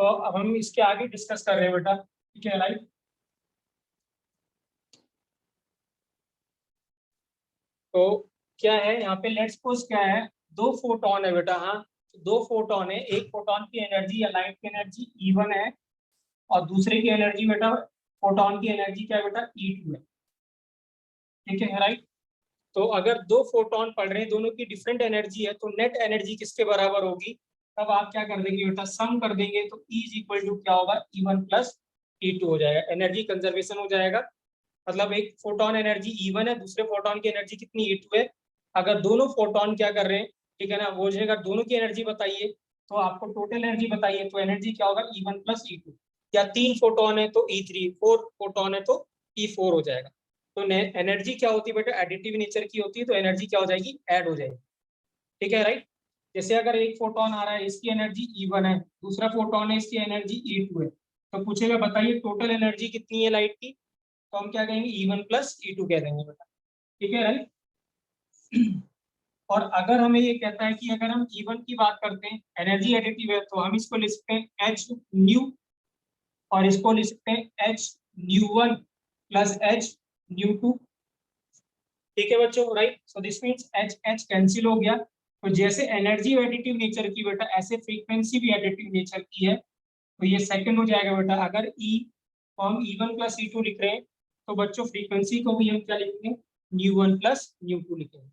तो अब हम इसके आगे डिस्कस कर रहे हैं बेटा, ठीक है राइट। तो क्या है यहाँ पे, लेट्स सपोज क्या है, दो फोटोन है बेटा। हाँ, दो फोटोन है, एक फोटोन की एनर्जी या लाइट की एनर्जी E1 है, और दूसरे की एनर्जी बेटा, फोटोन की एनर्जी क्या है बेटा, E2 है। ठीक है राइट। तो अगर दो फोटोन पढ़ रहे हैं, दोनों की डिफरेंट एनर्जी है, तो नेट एनर्जी किसके बराबर होगी? तब आप क्या कर देंगे बेटा, सम कर देंगे, तो E इज इक्वल टू क्या होगा, E1 प्लस E2 हो जाएगा। एनर्जी कंजर्वेशन हो जाएगा। मतलब एक फोटोन एनर्जी E1 है, दूसरे फोटोन की एनर्जी कितनी, E2 है। अगर दोनों फोटोन क्या कर रहे हैं, ठीक है ना, वो अगर दोनों की एनर्जी बताइए, तो आपको टोटल एनर्जी बताइए, तो एनर्जी क्या होगा, E1 प्लस E2। या तीन फोटोन है तो E3, फोर फोटोन है तो E4 हो जाएगा। तो एनर्जी क्या होती है बेटा, एडिटिव नेचर की होती है, तो एनर्जी क्या हो जाएगी, ऐड हो जाएगी। ठीक है राइट। जैसे अगर एक फोटोन आ रहा है, इसकी एनर्जी E1 है, दूसरा फोटोन है, इसकी एनर्जी E2 है, तो पूछेगा बताइए टोटल एनर्जी कितनी है लाइट की, तो हम क्या कहेंगे, E1 प्लस E2 कह देंगे बेटा। ठीक है राइट। और अगर हमें ये कहता है कि अगर हम E1 की बात करते हैं, एनर्जी एडिटिव है, तो हम इसको लिख सकते हैं H न्यू, और इसको लिख सकते हैं H न्यू1 प्लस H न्यू2। ठीक है बच्चों right. So this means H H cancel हो गया। तो जैसे एनर्जी एडिटिव नेचर की बेटा, ऐसे फ्रीक्वेंसी भी एडिटिव नेचर की है, तो ये सेकंड हो जाएगा बेटा। अगर E को हम E1 प्लस E2 लिख रहे हैं, तो बच्चों फ्रीक्वेंसी को भी हम क्या लिखेंगे, न्यू1 प्लस न्यू2 लिखेंगे।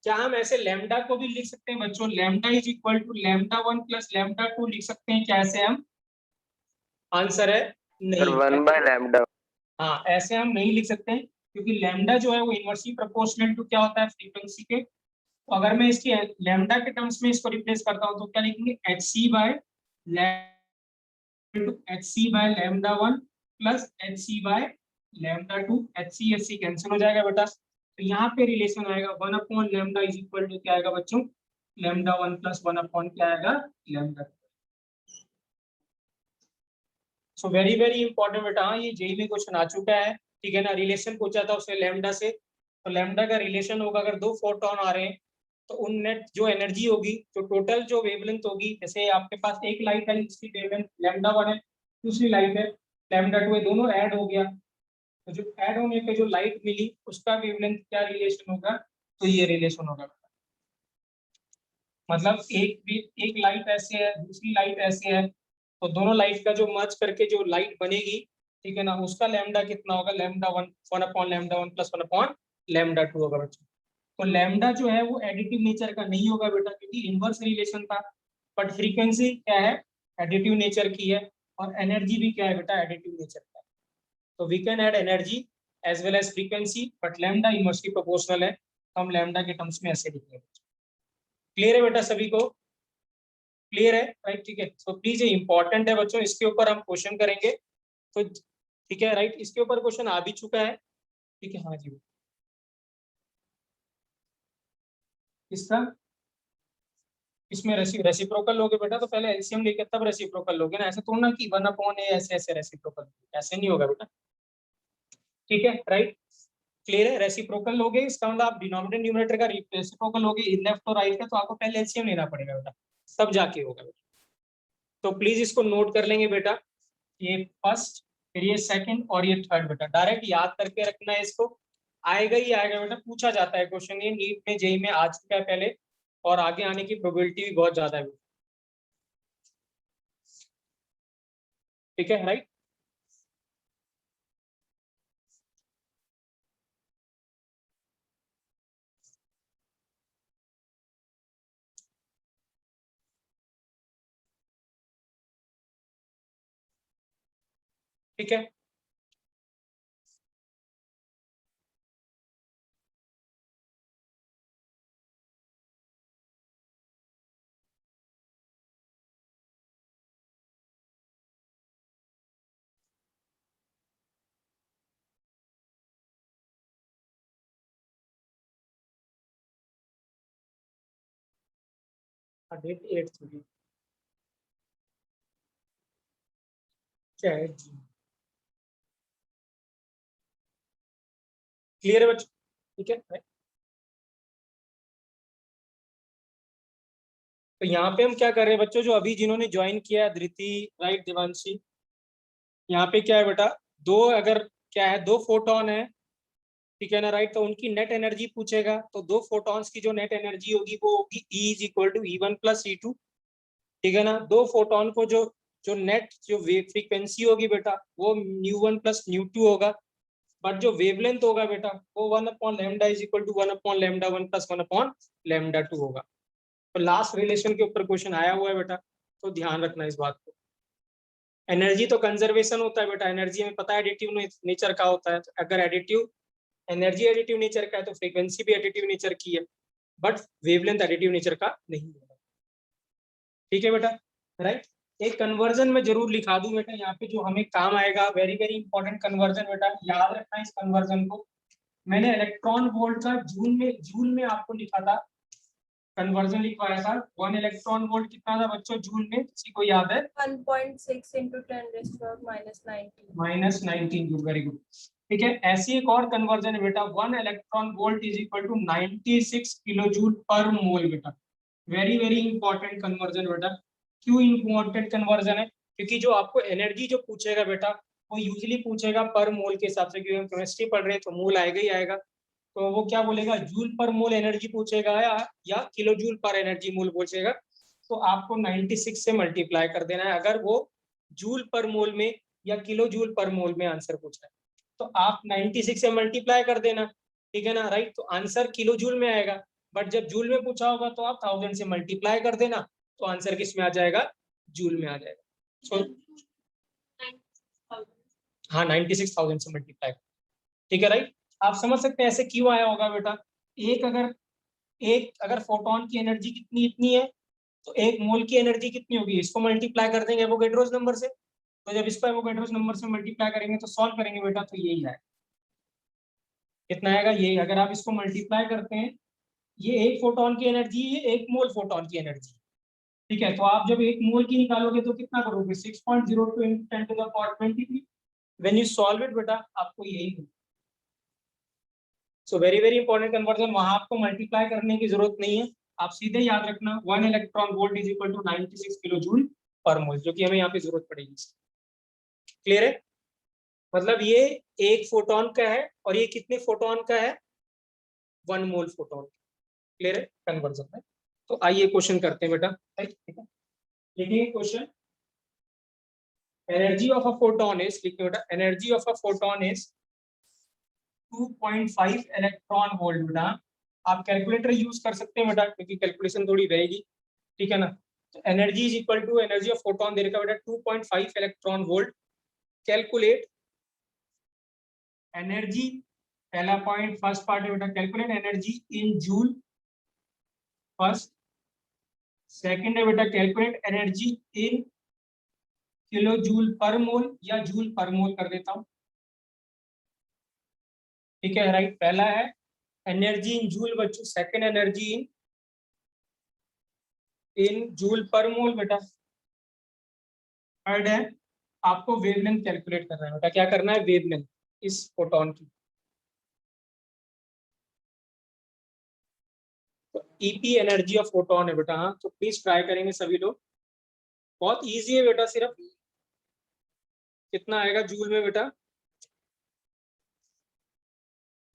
क्या हम ऐसे लैम्डा को भी लिख सकते हैं बच्चों, lambda is equal to lambda 1 plus lambda 2 लिख सकते हैं क्या ऐसे हम? आंसर है नहीं। 1/λ। हाँ, ऐसे हम नहीं लिख सकते हैं, क्योंकि लैम्डा जो है वो इनवर्सली प्रोपोर्शनल टू क्या होता है, फ्रीक्वेंसी के। तो अगर मैं इसकी लैम्डा के टर्म्स में इसको रिप्लेस करता हूँ, तो क्या लिखेंगे, HC by lambda 1 plus HC/λ2। HC cancel हो जाएगा बेटा। तो यहाँ पे रिलेशन आएगा 1/λ इज इक्वल टू क्या आएगा बच्चों, λ1 प्लस 1 क्या आएगा, λ2। सो वेरी वेरी इंपॉर्टेंट बेटा। हाँ, ये जेई में क्वेश्चन आ चुका है। ठीक है ना, रिलेशन पूछा था उसने लैम्डा से, तो लैम्डा का रिलेशन होगा, अगर दो फोटोन आ रहे हैं, तो उन नेट जो एनर्जी होगी, तो टोटल जो वेवलेंथ होगी, जैसे आपके पास एक लाइट है, इसकी वेवलेंथ λ1 है, दूसरी लाइट है λ2 है, दोनों ऐड हो गया, तो जो ऐड होने पे जो लाइट मिली, उसका वेवलेंथ क्या रिलेशन होगा, तो ये रिलेशन होगा। मतलब एक लाइट ऐसे है, दूसरी लाइट ऐसे है, तो दोनों लाइट का जो मर्ज करके जो लाइट बनेगी, ठीक है ना, उसका लैम्डा कितना होगा, λ1 प्लस 1/λ2 होगा बच्चों। तो लैम्डा जो है वो एडिटिव नेचर का नहीं होगा बेटा, क्योंकि इनवर्स रिलेशन था। बट फ्रीक्वेंसी क्या है, एडिटिव नेचर की है, और एनर्जी भी क्या है बेटा, एडिटिव नेचर का है। तो we can add energy as well as frequency, but lambda inversely proportional है, तो हम लैम्डा के टर्म्स में ऐसे लिखेंगे। क्लियर है बेटा सभी को? क्लियर है राइट। ठीक है, सो प्लीज ये इंपॉर्टेंट है बच्चों, इसके ऊपर हम क्वेश्चन करेंगे। तो ठीक है राइट, इसके ऊपर क्वेश्चन आ भी चुका है। ठीक है, हाँ जी। इसका इसमें रेसिप्रोकल लोगे बेटा, तो पहले एलसीएम लेके तब रेसिप्रोकल लोगे ना, ऐसे थोड़ा ना कि 1/a ऐसे ऐसे रेसिप्रोकल, ऐसे नहीं होगा बेटा। ठीक है राइट। क्लियर है, रेसिप्रोकल लोगे, इसका मतलब आप डिनोमिनेटर न्यूमरेटर का रेसिप्रोकल लोगे, लेफ्ट और राइट का, तो आपको पहले एलसीएम लेना पड़ेगा बेटा, तब जाके होगा बेटा। तो प्लीज इसको नोट कर लेंगे बेटा, ये फर्स्ट, फिर ये सेकंड और ये थर्ड बेटा, डायरेक्ट याद करके रखना है इसको। आएगा ही आएगा बेटा, पूछा जाता है क्वेश्चन, ये नीट में जेई में आ चुका है पहले, और आगे आने की प्रोबेबिलिटी भी बहुत ज्यादा है। ठीक है राइट। ठीक है, डेट 8 क्या है जी। क्लियर है बच्चों? ठीक है right? तो यहाँ पे हम क्या कर रहे हैं बच्चों, जो अभी जिन्होंने ज्वाइन किया है, धृति, राइट, देवांशी, यहाँ पे क्या है बेटा, दो अगर क्या है, दो फोटोन है, ठीक है ना, राइट, तो उनकी नेट एनर्जी पूछेगा, तो दो फोटॉन्स की जो नेट एनर्जी होगी वो होगी E is equal to E1 plus E2, ठीक है ना। दो फोटोन को जो जो नेट जो वेव फ्रीक्वेंसी होगी बेटा वो न्यू1 प्लस न्यू2 होगा, बट जो वेवलेंथ होगा बेटा वो 1/λ इज इक्वल टू 1/λ1 प्लस 1/λ2 होगा। तो लास्ट रिलेशन के ऊपर क्वेश्चन आया हुआ है बेटा, तो ध्यान रखना इस बात को। एनर्जी तो कंजर्वेशन होता है बेटा, एनर्जी में पता है एडिटिव नेचर का होता है, तो अगर एडिटिव एनर्जी एडिटिव नेचर का है तो फ्रीक्वेंसी भी एडिटिव नेचर की है, बट वेवलेंथ एडिटिव नेचर का नहीं है, ठीक है बेटा, राइट। एक कन्वर्जन में जरूर लिखा दूं बेटा यहाँ पे जो हमें काम आएगा, वेरी वेरी इंपॉर्टेंट कन्वर्जन बेटा, याद रखना इस कन्वर्जन को। मैंने इलेक्ट्रॉन वोल्ट का जूल में आपको लिखा था, कन्वर्जन लिखवाया था। 1 इलेक्ट्रॉन वोल्ट कितना था बच्चों जूल में, किसी को याद है? 1.6 into 10⁻⁻19 -19 जूल, वेरी गुड, ठीक है। ऐसी एक और कन्वर्जन है बेटा, 1 electron volt is equal to 96 kilo joule per mole बेटा, वेरी वेरी इंपॉर्टेंट कन्वर्जन बेटा। क्यों इंपॉर्टेंट कन्वर्जन है? क्योंकि जो आपको एनर्जी जो पूछेगा बेटा वो यूजुअली पूछेगा पर मोल के हिसाब से, क्योंकि हम केमिस्ट्री पढ़ रहे हैं तो मोल आएगा ही आएगा, तो वो क्या बोलेगा, जूल पर मोल एनर्जी पूछेगा या किलो जूल पर एनर्जी मोल पूछेगा, तो आपको 96 से मल्टीप्लाई कर देना है अगर वो जूल पर मोल में या किलो जूल पर मोल में आंसर पूछा है, तो आप 96 से मल्टीप्लाई कर देना, ठीक है ना, राइट। तो आंसर किलो जूल में आएगा, बट जब जूल में पूछा होगा तो आप 1000 से मल्टीप्लाई कर देना, तो आंसर किस में आ जाएगा, जूल में आ जाएगा। सो हाँ 96,000 से मल्टीप्लाई, ठीक है, राइट। आप समझ सकते हैं ऐसे क्यों आया होगा बेटा। एक अगर फोटोन की एनर्जी कितनी इतनी है तो एक मोल की एनर्जी कितनी होगी, इसको मल्टीप्लाई कर देंगे एवोगैड्रोस नंबर से, तो जब इसको एवोगैड्रोस नंबर से मल्टीप्लाई करेंगे तो सॉल्व करेंगे बेटा, तो यही है, कितना आएगा यही। अगर आप इसको मल्टीप्लाई करते हैं, ये एक फोटोन की एनर्जी, ये एक मोल फोटोन की एनर्जी, ठीक है, तो आप जब एक मोल की निकालोगे तो कितना करोगे, 6.02 into 10 to the power 23, when you solve it बेटा आपको यही मिलेगा। सो वेरी वेरी इंपॉर्टेंट कन्वर्जन, वहां आपको मल्टीप्लाई करने की जरूरत नहीं है, आप सीधे याद रखना 1 electron volt is equal to 96 kilo joule per mole, जो कि हमें यहाँ पे जरूरत पड़ेगी। क्लियर है? मतलब ये एक फोटोन का है और ये कितने फोटोन का है, 1 मोल फोटोन। क्लियर है कन्वर्जन में? तो आइए क्वेश्चन करते हैं बेटा, ठीक है, देखिए question, energy of a photon is, लिखिए बेटा, energy of a photon is 2.5 electron volt बेटा। आप कैलकुलेटर यूज कर सकते हैं बेटा क्योंकि कैलकुलेशन थोड़ी रहेगी, ठीक है ना। तो energy is equal to energy of photon दे रखा बेटा 2.5 इलेक्ट्रॉन वोल्ट। कैलकुलेट एनर्जी, पहला पॉइंट फर्स्ट पार्ट है बेटा, calculate energy in joule first. Second है बेटा calculate energy in kilo joule per mole या जूल पर मोल कर देता हूं, ठीक है, राइट। पहला है एनर्जी इन जूल बच्चों, second energy in joule per mole बेटा। थर्ड है आपको वेवलेंथ कैलकुलेट करना है बेटा, क्या करना है, वेवलेंथ इस फोटोन की। तो ईपी एनर्जी ऑफ फोटोन है बेटा, हाँ, तो प्लीज ट्राई करेंगे सभी लोग, बहुत इजी है बेटा, सिर्फ कितना आएगा जूल में बेटा,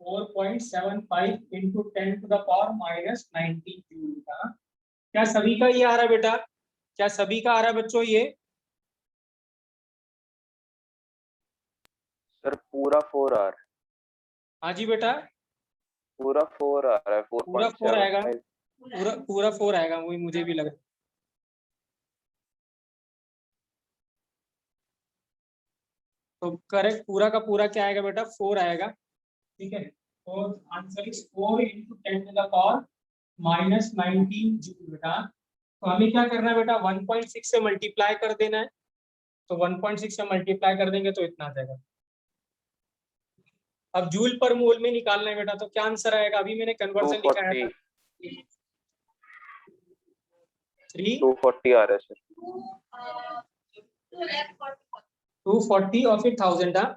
4.75 into 10 to the power -19 joule का। क्या सभी का ये आ रहा है बेटा, क्या सभी का आ रहा है बच्चों ये? सर पूरा 4 आ रहा है। हाँ जी बेटा, पूरा 4 आ रहा है, पूरा 4 आएगा, 4.75। पूरा 4 आएगा, वही मुझे भी लग रहा है। तो करेक्ट पूरा का पूरा क्या आएगा बेटा, 4 आएगा, ठीक है। तो answer is 4 into 10 to the power -19 joule बेटा। तो हमें क्या करना है बेटा, 1.6 से मल्टीप्लाई कर देना है, तो 1.6 से मल्टीप्लाई कर देंगे तो इतना आ जाएगा। अब जूल पर मोल में निकालना है बेटा, तो क्या आंसर आएगा, अभी मैंने कन्वर्जन लिखा है 240 आ रहा है सर। 240 और फिर 1000, हाँ,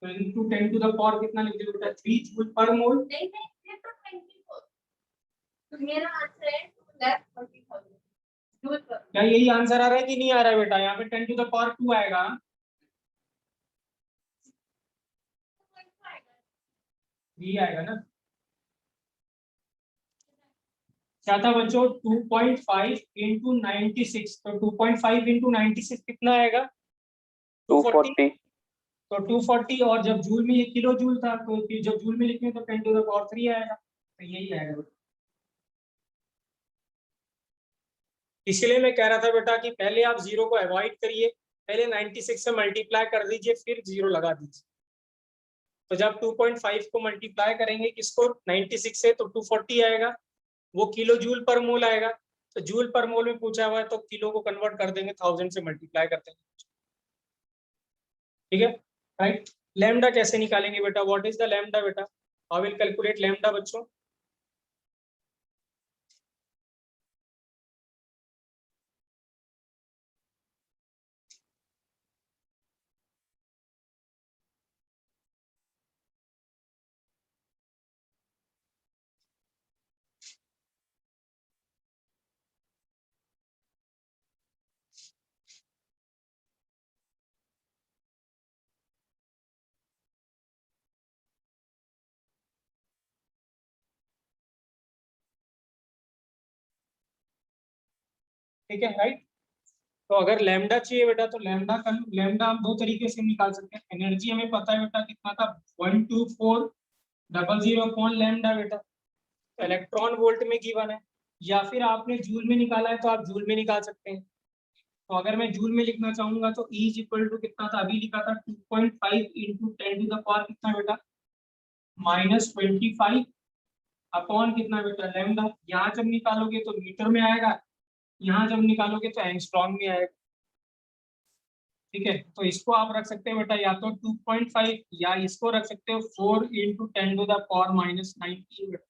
तो इनटू 10 टू द पावर कितना लिख दिया बेटा, 3 जूल पर मोल। नहीं ये तो 24, तो मेरा आंसर है 2,40,000। क्या यही आंसर आ रहा है कि नहीं आ रहा है बेटा? यहाँ पे 10 टू द पावर 2 आएगा। ये आएगा ना? क्या था बच्चों? 2.5 इंटू 96, तो 2.5 इंटू 96 कितना आएगा? 240। तो 240, और जब जूल में ये किलो जूल था, तो जब जूल में लिखेंगे तो 10 टू द पावर 3 आएगा, तो यही आएगा बेटा। इसलिए मैं कह रहा था बेटा कि पहले आप जीरो को अवॉइड करिए, पहले 96 से मल्टीप्लाई कर दीजिए, फिर जीरो लगा दीजिए। तो जब 2.5 को मल्टीप्लाई करेंगे किसको 96 से, तो 240 आएगा, वो किलो जूल पर मोल आएगा। तो जूल पर मोल में पूछा हुआ है तो किलो को कन्वर्ट कर देंगे, 1000 से मल्टीप्लाई करते हैं। ठीक है, राइट। लैम्डा कैसे निकालेंगे बेटा? व्हाट इज द लैम्डा बेटा? हाउ विल कैलकुलेट लैम्डा बच्चों? ठीक है, राइट। तो अगर लैम्डा चाहिए बेटा, तो लैम्डा हम दो तरीके से निकाल सकते हैं। एनर्जी हमें पता है बेटा कितना था, 12400 अपॉन लैम्डा बेटा, इलेक्ट्रॉन वोल्ट में गिवन है। या फिर आपने जूल में निकाला है तो आप जूल में निकाल सकते हैं। तो अगर मैं जूल में लिखना चाहूंगा तो E इज इक्वल टू कितना था, अभी लिखा था 2.5 इंटू 10 टू द पावर कितना बेटा, -25 अपॉन कितना बेटा, लैम्डा। यहाँ जब निकालोगे तो मीटर में आएगा, यहाँ जब निकालोगे तो एंगस्ट्रॉम में आएगा। ठीक है, तो इसको आप रख सकते हैं बेटा या तो 2.5, या इसको रख सकते हो 4 इंटू 10 टू द पावर -19 बेटा।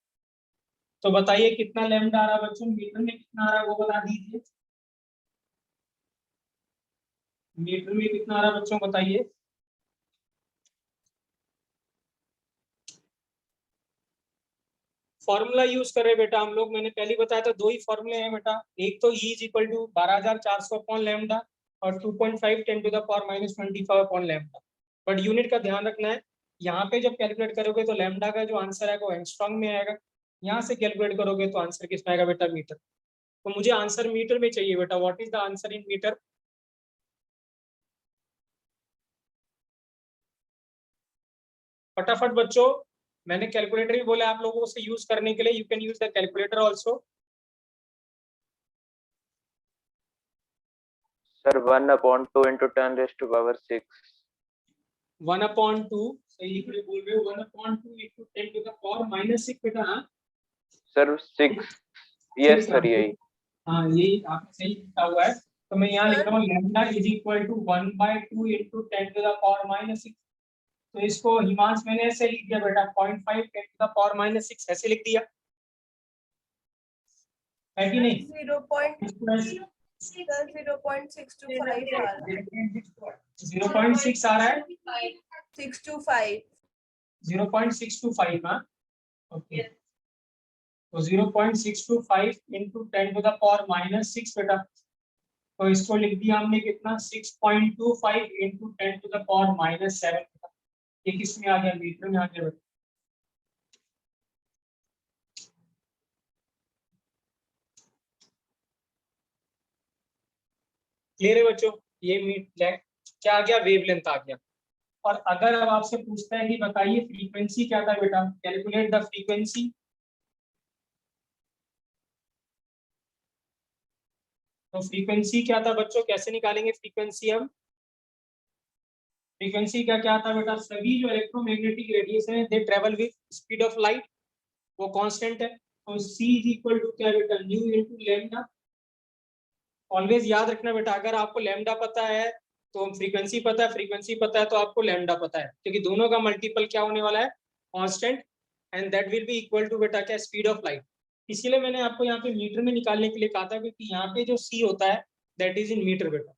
तो बताइए कितना लैम्डा आ रहा है बच्चों, मीटर में कितना आ रहा है वो बता दीजिए। मीटर में कितना आ रहा है बच्चों बताइए। फॉर्मूला यूज कर रहे हैं बेटा हम लोग, मैंने पहले बताया था दो ही फॉर्मूले हैं बेटा। एक तो E is equal to 12400 upon lambda, और 2.5 10 to the power -25 upon lambda. But unit का ध्यान रखना है, यहाँ पे जब कैलकुलेट करोगे तो लैम्डा का जो आंसर है वो एंगस्ट्रॉम में आएगा, यहाँ से कैलकुलेट करोगे तो आंसर किस में आएगा बेटा, मीटर। तो मुझे आंसर मीटर में चाहिए बेटा। What is the answer in metre? फटाफट बच्चों, मैंने कैलकुलेटर भी बोला आप लोगों से यूज करने के लिए, you can use the calculator also. Sir 1/2 into 10⁻⁶। 1/2 सही बोल रहे हो, 1/2 इंटू 10 टू द पावर -6 बेटा। हाँ सर 6, यस सर यही। हाँ यही आपने सही लिखा हुआ है। तो मैं यहाँ लिख रहा हूँ lambda is equal to 1/2 into 10 to the power -6। तो इसको हिमांश मैंने ऐसे लिख दिया बेटा, 0.5 10 टू द पावर -6 ऐसे लिख दिया है कि नहीं? 0.625 आ रहा है। 0.6 आ रहा है, 625। 0.625। हाँ ओके, तो 0.625 इंटू 10 टू द पावर -6 बेटा। तो इसको लिख दिया हमने कितना, 6.25 इंटू 10 टू द पावर -7। ये किस में आ गया, मीटर में आ गया बेटा। क्लियर है बच्चों? ये क्या आ गया, वेवलेंथ आ गया। और अगर अब आपसे पूछता है कि बताइए फ्रीक्वेंसी क्या था बेटा, कैलकुलेट द फ्रीक्वेंसी। तो फ्रीक्वेंसी क्या था बच्चों, कैसे निकालेंगे फ्रीक्वेंसी हम? फ्रीक्वेंसी क्या क्या था बेटा, सभी जो इलेक्ट्रोमैग्नेटिक रेडिएशन है they travel with speed of light, वो कांस्टेंट है। तो C इज इक्वल टू क्या बेटा, न्यू इनटू लैम्डा। ऑलवेज याद रखना बेटा, अगर आपको लैम्डा पता है तो फ्रीक्वेंसी पता है, फ्रीक्वेंसी पता है तो आपको लैम्डा पता है, क्योंकि दोनों का मल्टीपल क्या होने वाला है, constant, and that will be equal to बेटा क्या, स्पीड ऑफ लाइट। इसीलिए मैंने आपको यहाँ पे मीटर में निकालने के लिए कहा था, क्योंकि यहाँ पे जो C होता है दैट इज इन मीटर बेटा।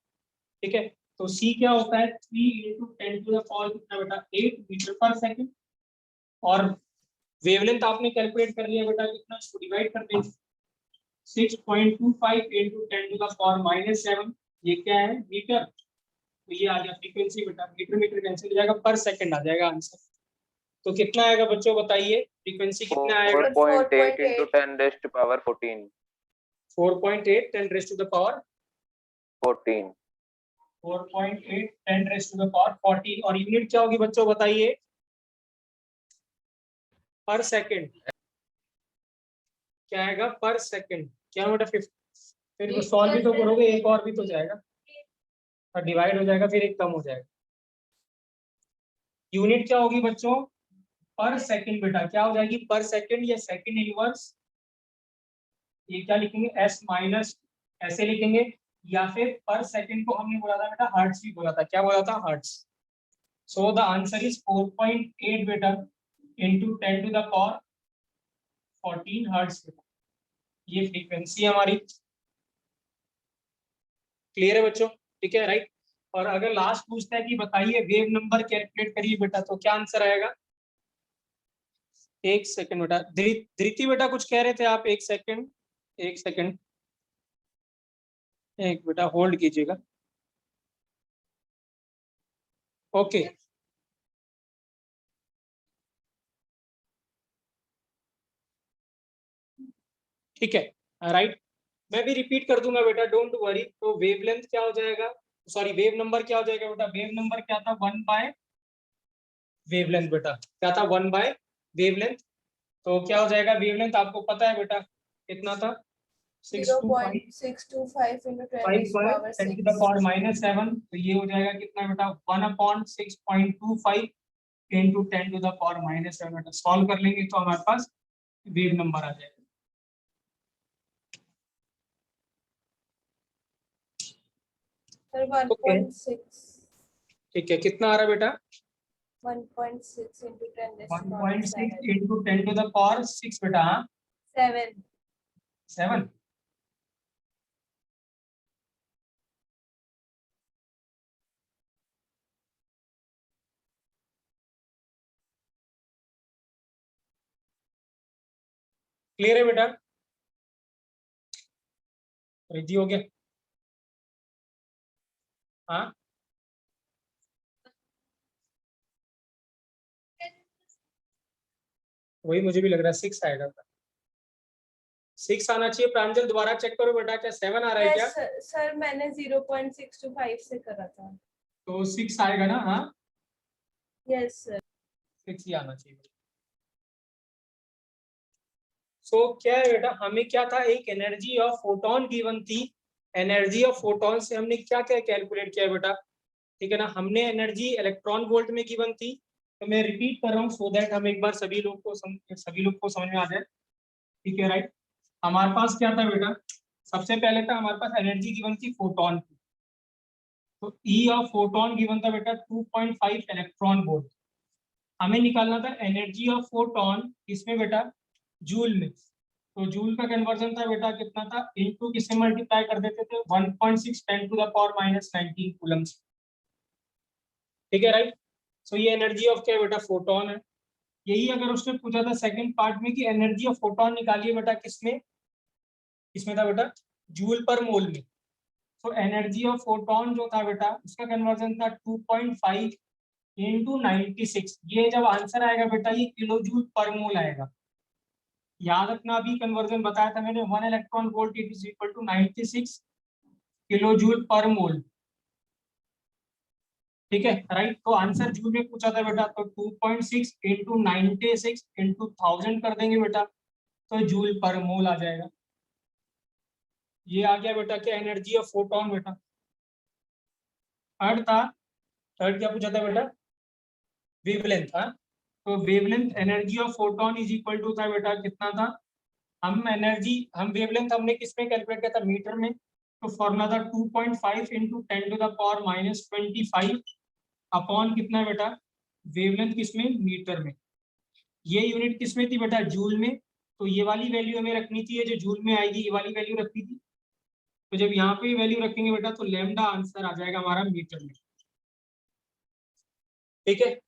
ठीक है, तो C क्या होता है, 3 इंटू 10 टू द पावर कितना बेटा, 8 मीटर पर सेकेंड। और वेवलेंथ आपने कैलकुलेट कर लिया बेटा कितना, इसको डिवाइड कर देंगे। 6.25 into 10 to the power -7, ये क्या है मीटर, तो ये आ गया फ्रीक्वेंसी बेटा, मीटर मीटर कैंसिल हो जाएगा, पर सेकंड आ जाएगा आंसर। तो कितना आएगा बच्चों बताइए, फ्रीक्वेंसी कितना आएगा? 4.8 into 10 raised to power 14. 4.8 10 raised to the power 14. 4.8 10 raised to the power 14, और यूनिट क्या होगी बच्चों बताइए? पर सेकंड। क्या आएगा? पर सेकंड। क्या बेटा 50, फिर सॉल्व भी तो करोगे, एक और भी तो जाएगा और डिवाइड हो जाएगा, फिर एक कम हो जाएगा। यूनिट क्या होगी बच्चों? पर सेकंड बेटा। क्या हो जाएगी? पर सेकंड या सेकंड इनवर्स, ये क्या लिखेंगे? एस माइनस ऐसे लिखेंगे, या फिर पर सेकंड को हमने बोला था बेटा हर्ट्ज भी बोला था। क्या बोला था? Hertz. So the answer is 4.8 बेटा into 10 to the power 14 hertz. ये फ्रीक्वेंसी हमारी। क्लियर है बच्चों? ठीक है, राइट। और अगर लास्ट पूछता है कि बताइए वेव नंबर कैलकुलेट करिए बेटा, तो क्या आंसर आएगा? एक सेकंड बेटा, धृति बेटा कुछ कह रहे थे आप? एक सेकंड, एक सेकंड, एक बेटा होल्ड कीजिएगा। ओके, ठीक है, राइट। मैं भी रिपीट कर दूंगा बेटा, डोंट वरी। तो वेवलेंथ क्या हो जाएगा, सॉरी वेव नंबर क्या हो जाएगा बेटा? वेव नंबर क्या था? 1 बाय वेवलेंथ बेटा। क्या था? 1 बाय वेवलेंथ। तो क्या हो जाएगा वेवलेंथ? आपको पता है बेटा कितना था? 0.625 into 10 5 to the by power 10 to the 6. Power -7, तो ये हो जाएगा कितना बेटा? 1/6.25 इंटू 10 टू द पावर -7 बेटा। सॉल्व कर लेंगे तो हमारे पास वेव नंबर आ जाएगा। Sir, 1.6. ठीक है, कितना आ रहा है बेटा? 1.6 into 10 raised to the power 1.6 7. Into 10 to the power 6 बेटा। 7. 7। क्लियर है बेटा? रेडी हो गया? हाँ, वही मुझे भी लग रहा है 6 आएगा। 6 आना चाहिए। प्रांजल दोबारा चेक करो बेटा, क्या 7 आ रहा है क्या? Yes, sir, मैंने 0.625 से करा था। तो 6 आएगा ना? हाँ, Yes, sir. 6 ही आना चाहिए। सो क्या है बेटा, हमें क्या था? एक एनर्जी ऑफ फोटोन गिवन थी। एनर्जी ऑफ फोटोन से हमने क्या क्या कैलकुलेट किया बेटा? ठीक है ना, हमने एनर्जी इलेक्ट्रॉन वोल्ट में गिवन थी। तो मैं रिपीट कर रहा हूँ सो दैट हम एक बार सभी लोग को समझ में आ जाए। ठीक है, राइट। हमारे पास क्या था बेटा? सबसे पहले था हमारे पास एनर्जी गिवन थी फोटोन की। तो ई ऑफ फोटोन गिवन था बेटा 2.5 इलेक्ट्रॉन वोल्ट। हमें निकालना था एनर्जी ऑफ फोटोन इसमें बेटा जूल में। तो जूल का कन्वर्जन था बेटा कितना था? इनटू किससे मल्टीप्लाई कर देते थे? 1.6 10 टू द पावर -19 कूलम्स। ठीक है, राइट। सो ये एनर्जी ऑफ क्या है बेटा? फोटोन है। यही अगर उसने पूछा था सेकंड पार्ट में कि एनर्जी ऑफ फोटोन निकालिए बेटा, किसमें किसमें था बेटा? जूल पर मोल में। तो एनर्जी ऑफ फोटोन जो था बेटा उसका कन्वर्जन था 2.5 इंटू 96। ये जब आंसर आएगा बेटा ये किलो जूल पर मोल आएगा। याद रखना, अभी कन्वर्जन बताया था मैंने, 1 electron volt is equal to 96 kilo joule per mole. ठीक है, राइट। तो आंसर जूल में पूछा था बेटा, तो 2.6 इंटू 96 इंटू 1000 कर देंगे बेटा, तो जूल पर मोल आ जाएगा। ये आ गया बेटा क्या? एनर्जी ऑफ फोटोन बेटा। थर्ड था, थर्ड क्या पूछा था बेटा? वेवलेंथ। हाँ, तो wavelength energy of photon is equal to था बेटा कितना था? हम वेवलेंथ हमने किस में कैलकुलेट किया था? मीटर में। तो फॉर्मूला था 2.5 into 10 to the power -25 upon कितना बेटा? वेवलेंथ किसमें? मीटर में। ये यूनिट किसमें थी बेटा? जूल में। तो ये वाली वैल्यू हमें रखनी थी, जो जूल में आएगी ये वाली वैल्यू रखनी थी। तो जब यहाँ पे वैल्यू रखेंगे बेटा तो लैम्डा आंसर आ जाएगा हमारा मीटर में। ठीक है,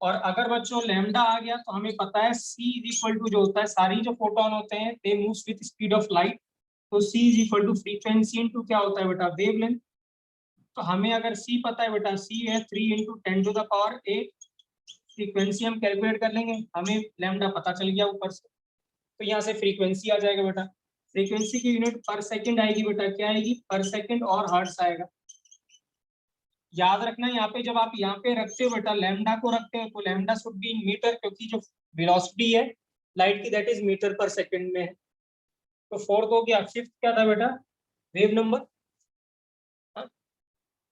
और अगर बच्चों लैम्डा आ गया तो हमें पता है C इज इक्वल टू जो होता है, सारी जो फोटोन होते हैं they moves with speed of light. तो c is equal to frequency into क्या होता है बेटा, वेवलेंथ। तो हमें अगर c पता है बेटा, c है 3 × 10⁸, फ्रीक्वेंसी हम कैलकुलेट कर लेंगे, हमें लैम्डा पता चल गया ऊपर से, तो यहाँ से फ्रीक्वेंसी आ जाएगा बेटा। फ्रीक्वेंसी की यूनिट पर सेकंड आएगी बेटा, क्या आएगी, पर सेकंड और हर्ट्ज आएगा। याद रखना यहाँ पे जब आप यहाँ पे रखते हो बेटा, लैम्डा को रखते हो तो lambda should be in metre, क्योंकि जो वेलोसिटी है लाइट की that is metre per second में है। तो फोर्थ हो गया। फिफ्थ क्या था बेटा, वेव नंबर।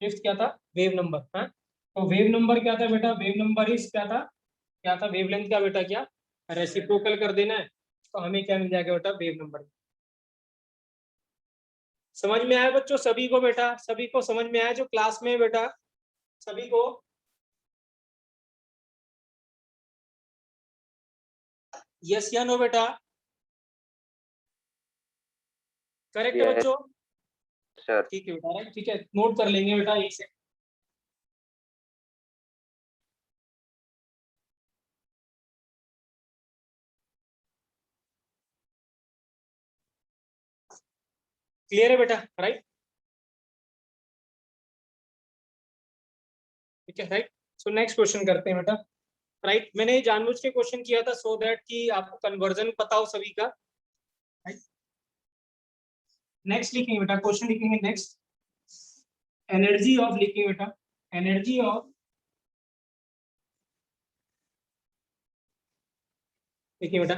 फिफ्थ क्या था, वेव नंबर। हाँ, तो वेव नंबर क्या था बेटा, वेव नंबर इज क्या था वेवलेंथ का बेटा, क्या रेसिप्रोकल कर देना है, तो हमें क्या मिल जाएगा बेटा, वेव नंबर। समझ में आया बच्चों सभी को बेटा, सभी को समझ में आया जो क्लास में है बेटा, सभी को? यस या नो बेटा? करेक्ट है Yes, बच्चों? sir. ठीक है बेटा, ठीक है, नोट कर लेंगे बेटा एक से। क्लियर है बेटा, राइट? ठीक है, राइट। सो नेक्स्ट क्वेश्चन करते हैं बेटा, राइट। मैंने जानबूझ के क्वेश्चन किया था सो दैट कि आपको कन्वर्जन पता हो सभी का, राइट। नेक्स्ट लिखेंगे बेटा, क्वेश्चन लिखेंगे नेक्स्ट, एनर्जी ऑफ लिखेंगे बेटा, एनर्जी ऑफ, लिखिए बेटा,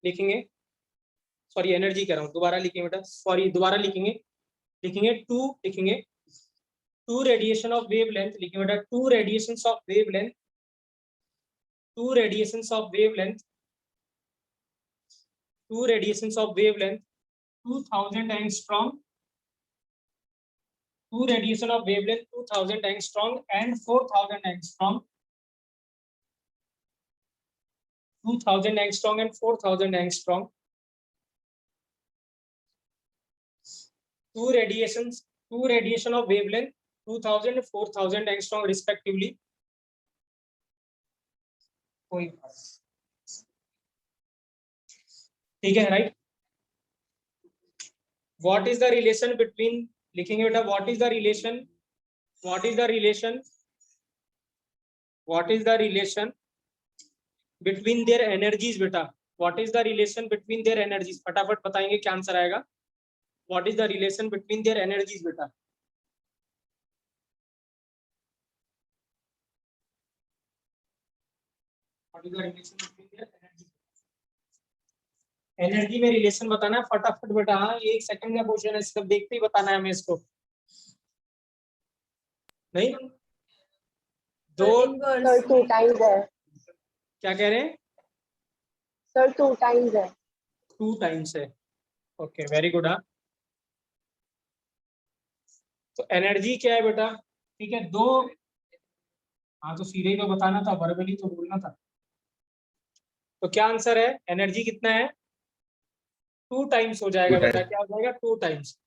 लिखेंगे, सॉरी एनर्जी कह रहा हूँ, दोबारा लिखेंगे बेटा, सॉरी दोबारा लिखेंगे, लिखेंगे टू, लिखेंगे टू रेडिएशन ऑफ वेवलेंथ, लिखेंगे बेटा two radiations of wavelength, two radiations of wavelength, two radiations of wavelength 2000 angstrom, two radiation of wavelength 2000 angstrom and 4000 angstrom, 2000 angstrom and 4000 angstrom, two radiation of wavelength 2000 and 4000 angstrom respectively. ठीक है, right. What is the relation between, लिखेंगे बेटा, what is the relation, what is the relation, what is the relation between their energies बेटा, what is the relation between their energies, फटाफट बताएंगे क्या answer आएगा। What is the relation between their energies बेटा, what is the relation between their energies, energy में relation बताना है फटाफट बेटा। हाँ, ये 1 सेकंड का क्वेश्चन है, सिर्फ देखते ही बताना है हमें इसको, नहीं दो Inverse. सर 2 टाइम्स है क्या कह रहे हैं, सर 2 टाइम्स है 2 टाइम्स है। Okay, very good. हाँ, तो एनर्जी क्या है बेटा, ठीक है, दो, हाँ तो सीधे ही तो बताना था, वर्बली तो बोलना था। तो क्या आंसर है, एनर्जी कितना है, 2 टाइम्स हो जाएगा बेटा, क्या हो जाएगा, 2 टाइम्स।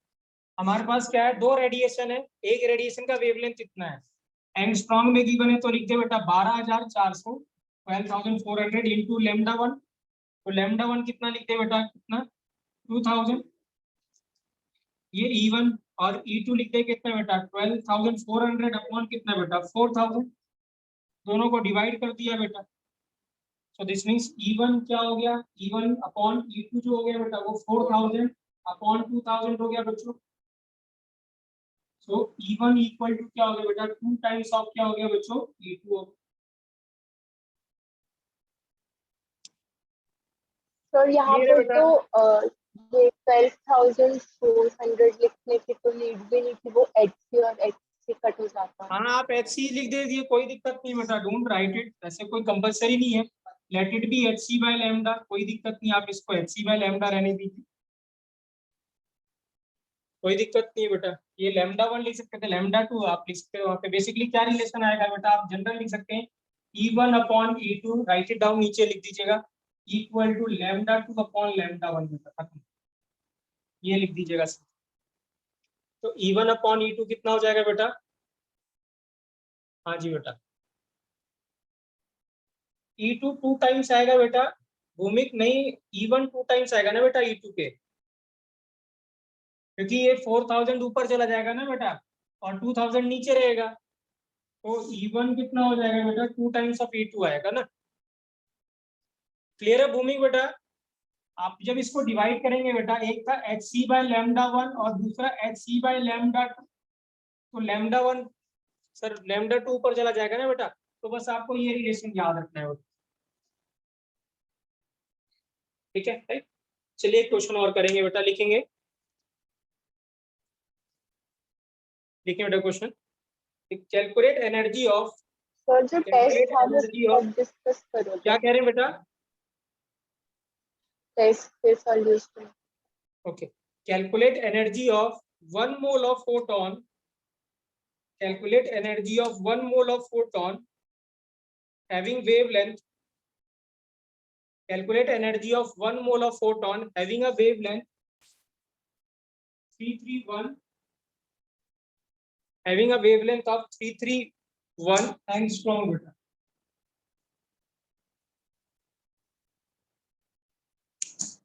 हमारे पास क्या है, 2 रेडिएशन है, एक रेडिएशन का वेवलेंथ कितना है, एंगस्ट्रॉम में गिवन है, तो लिख दे बेटा 12400, 12400 इंटू λ1, तो λ1 कितना लिख दे बेटा, कितना 2000, ये E1 और E2 लिख दे कितना बेटा, 12400 अपॉन कितना बेटा, 4000, दोनों को डिवाइड कर दिया बेटा। सो दिस मींस E1 क्या हो गया, E1 अपॉन E2 जो हो गया बेटा वो 4000 अपॉन 2000 हो गया बच्चों। सो E1 इक्वल टू क्या हो गया बेटा, 2 टाइम्स ऑफ क्या हो गया बच्चों, E2। सर यहाँ Clear है पर तो ये 12,400 लिखने की तो नीड भी नहीं थी, वो HC और HC कट हो जाता है। हाँ, आप HC लिख दे दिए, कोई दिक्कत नहीं बेटा, डोंट राइट इट, ऐसे कोई कंपलसरी नहीं है, let it be HC by lambda, कोई दिक्कत नहीं, आप इसको HC बाय लैम्डा रहने दीजिए, कोई दिक्कत नहीं है बेटा। ये λ1 लिख सकते थे, λ2 आप लिख सकते हो, वहाँ पे बेसिकली क्या रिलेशन आएगा बेटा, आप जनरल लिख सकते हैं E1 upon E2, right it down, नीचे लिख दीजिएगा, इक्वल टू λ2 अपॉन λ1 बेटा, ये लिख दीजिएगा। तो E1 अपॉन E2 कितना हो जाएगा बेटा, हाँ जी बेटा, E2 2 टाइम्स आएगा बेटा, भूमिक नहीं, E1 2 टाइम्स आएगा ना बेटा E2 के, क्योंकि ये 4000 ऊपर चला जाएगा ना बेटा और 2000 नीचे रहेगा, तो E1 कितना हो जाएगा बेटा 2 टाइम्स ऑफ E2 आएगा ना। क्लियर है भूमिक बेटा? आप जब इसको डिवाइड करेंगे बेटा, एक था HC बाय लैम्डा 1 और दूसरा HC बाय लैम्डा 2, तो लैम्डा 1 सर लैम्डा 2 ऊपर चला जाएगा ना बेटा, तो बस आपको ये रिलेशन याद रखना है। ठीक है राइट। चलिए एक क्वेश्चन और करेंगे बेटा, लिखेंगे बेटा question, calculate energy of, sir जो टेस्ट था वो एनर्जी ऑफ, कब डिस्कस करोगे? क्या कह रहे हैं बेटा? टेस्ट के solution. Okay, calculate energy of 1 mole of photon, calculate energy of 1 mole of photon having wavelength, calculate energy of 1 mole of photon having a wavelength 331, having a wavelength of 331 angstrom बेटा।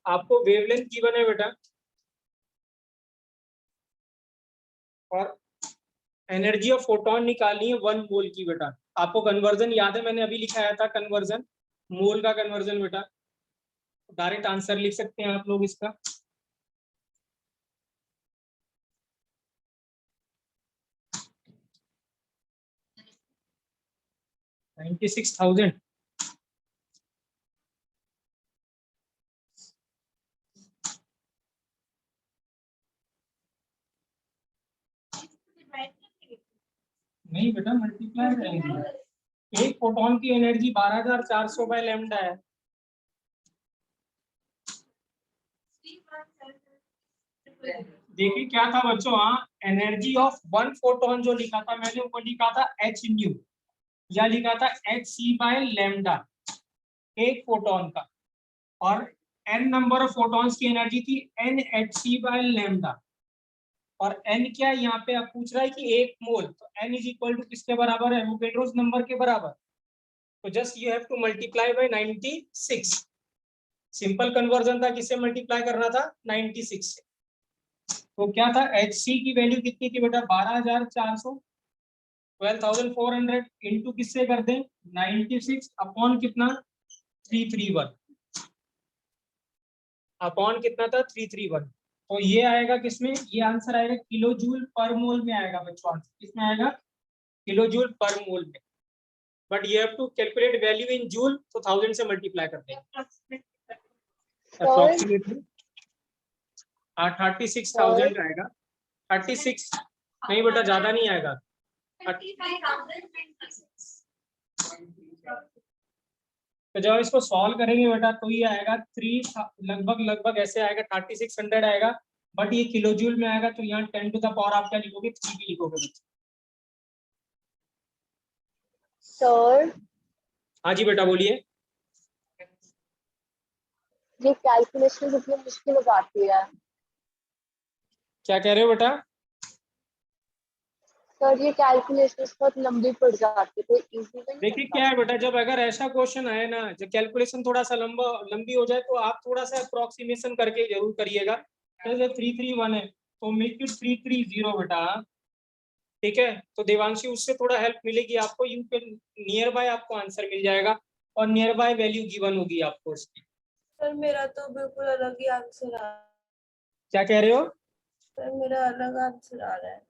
आपको wavelength given है बेटा और energy of photon निकालनी है 1 मोल की बेटा। आपको कन्वर्जन याद है, मैंने अभी लिखाया था कन्वर्जन, मोल का कन्वर्जन बेटा। डायरेक्ट आंसर लिख सकते हैं आप लोग इसका। $96,000। नहीं बेटा मल्टीप्लाई करेंगे, एक फोटोन की एनर्जी 12400 बाय लैम्डा है। देखिए क्या था बच्चों, हाँ एनर्जी ऑफ 1 फोटोन जो लिखा था मैंने वो लिखा था h न्यू, या लिखा था HC बाय लैम्डा एक फोटोन का, और n नंबर ऑफ फोटॉन्स की एनर्जी थी NHC बाय लैम्डा। और n क्या है यहाँ पे आप पूछ रहा है कि 1 मोल, तो n इज इक्वल टू किसके बराबर है? एवोगैड्रोस नंबर के बराबर। तो just you have to multiply by 96। Simple conversion था, किससे मल्टीप्लाई करना था? 96 से। तो क्या था, HC की वैल्यू कितनी थी बेटा? 12400, 12400 इंटू किससे कर दें? 96 अपॉन कितना? 331 अपॉन कितना था? 331। तो ये आएगा किसमें? ये आंसर आएगा किलो जूल पर मोल में आएगा बच्चों। आंसर किसमें आएगा? किलो जूल पर मोल में। But you have to calculate value in joule, तो 1000 से मल्टीप्लाई करते हैं अप्रोक्सीमेटली। 36,000 आएगा। 36 नहीं बेटा, ज्यादा नहीं आएगा। तो जब इसको सॉल्व करेंगे बेटा तो ये आएगा 3 लगभग ऐसे आएगा, 3600 आएगा। बट ये किलो जूल में आएगा, तो यहाँ 10 टू द पावर आप क्या लिखोगे? 3 भी लिखोगे। सर हाँ जी बेटा बोलिए। ये कैलकुलेशन कितनी मुश्किल हो जाती है? क्या कह रहे हो बेटा? सर ये कैलकुलेशन बहुत लंबी पड़ जाती है, तो इजी नहीं देखिए होता। क्या है बेटा, जब अगर ऐसा क्वेश्चन आए ना, जब कैलकुलेशन थोड़ा सा लंबी हो जाए, तो आप थोड़ा सा अप्रोक्सीमेशन करके जरूर करिएगा। जैसे 331 है तो मेक इट 330 बेटा। ठीक है, तो देवांशी उससे थोड़ा हेल्प मिलेगी आपको। यू कैन नियर बाय आपको आंसर मिल जाएगा और नियर बाय वैल्यू गिवन होगी आपको उसकी। सर मेरा तो बिल्कुल अलग ही आंसर आ रहा है। क्या कह रहे हो? सर मेरा अलग आंसर आ रहा है।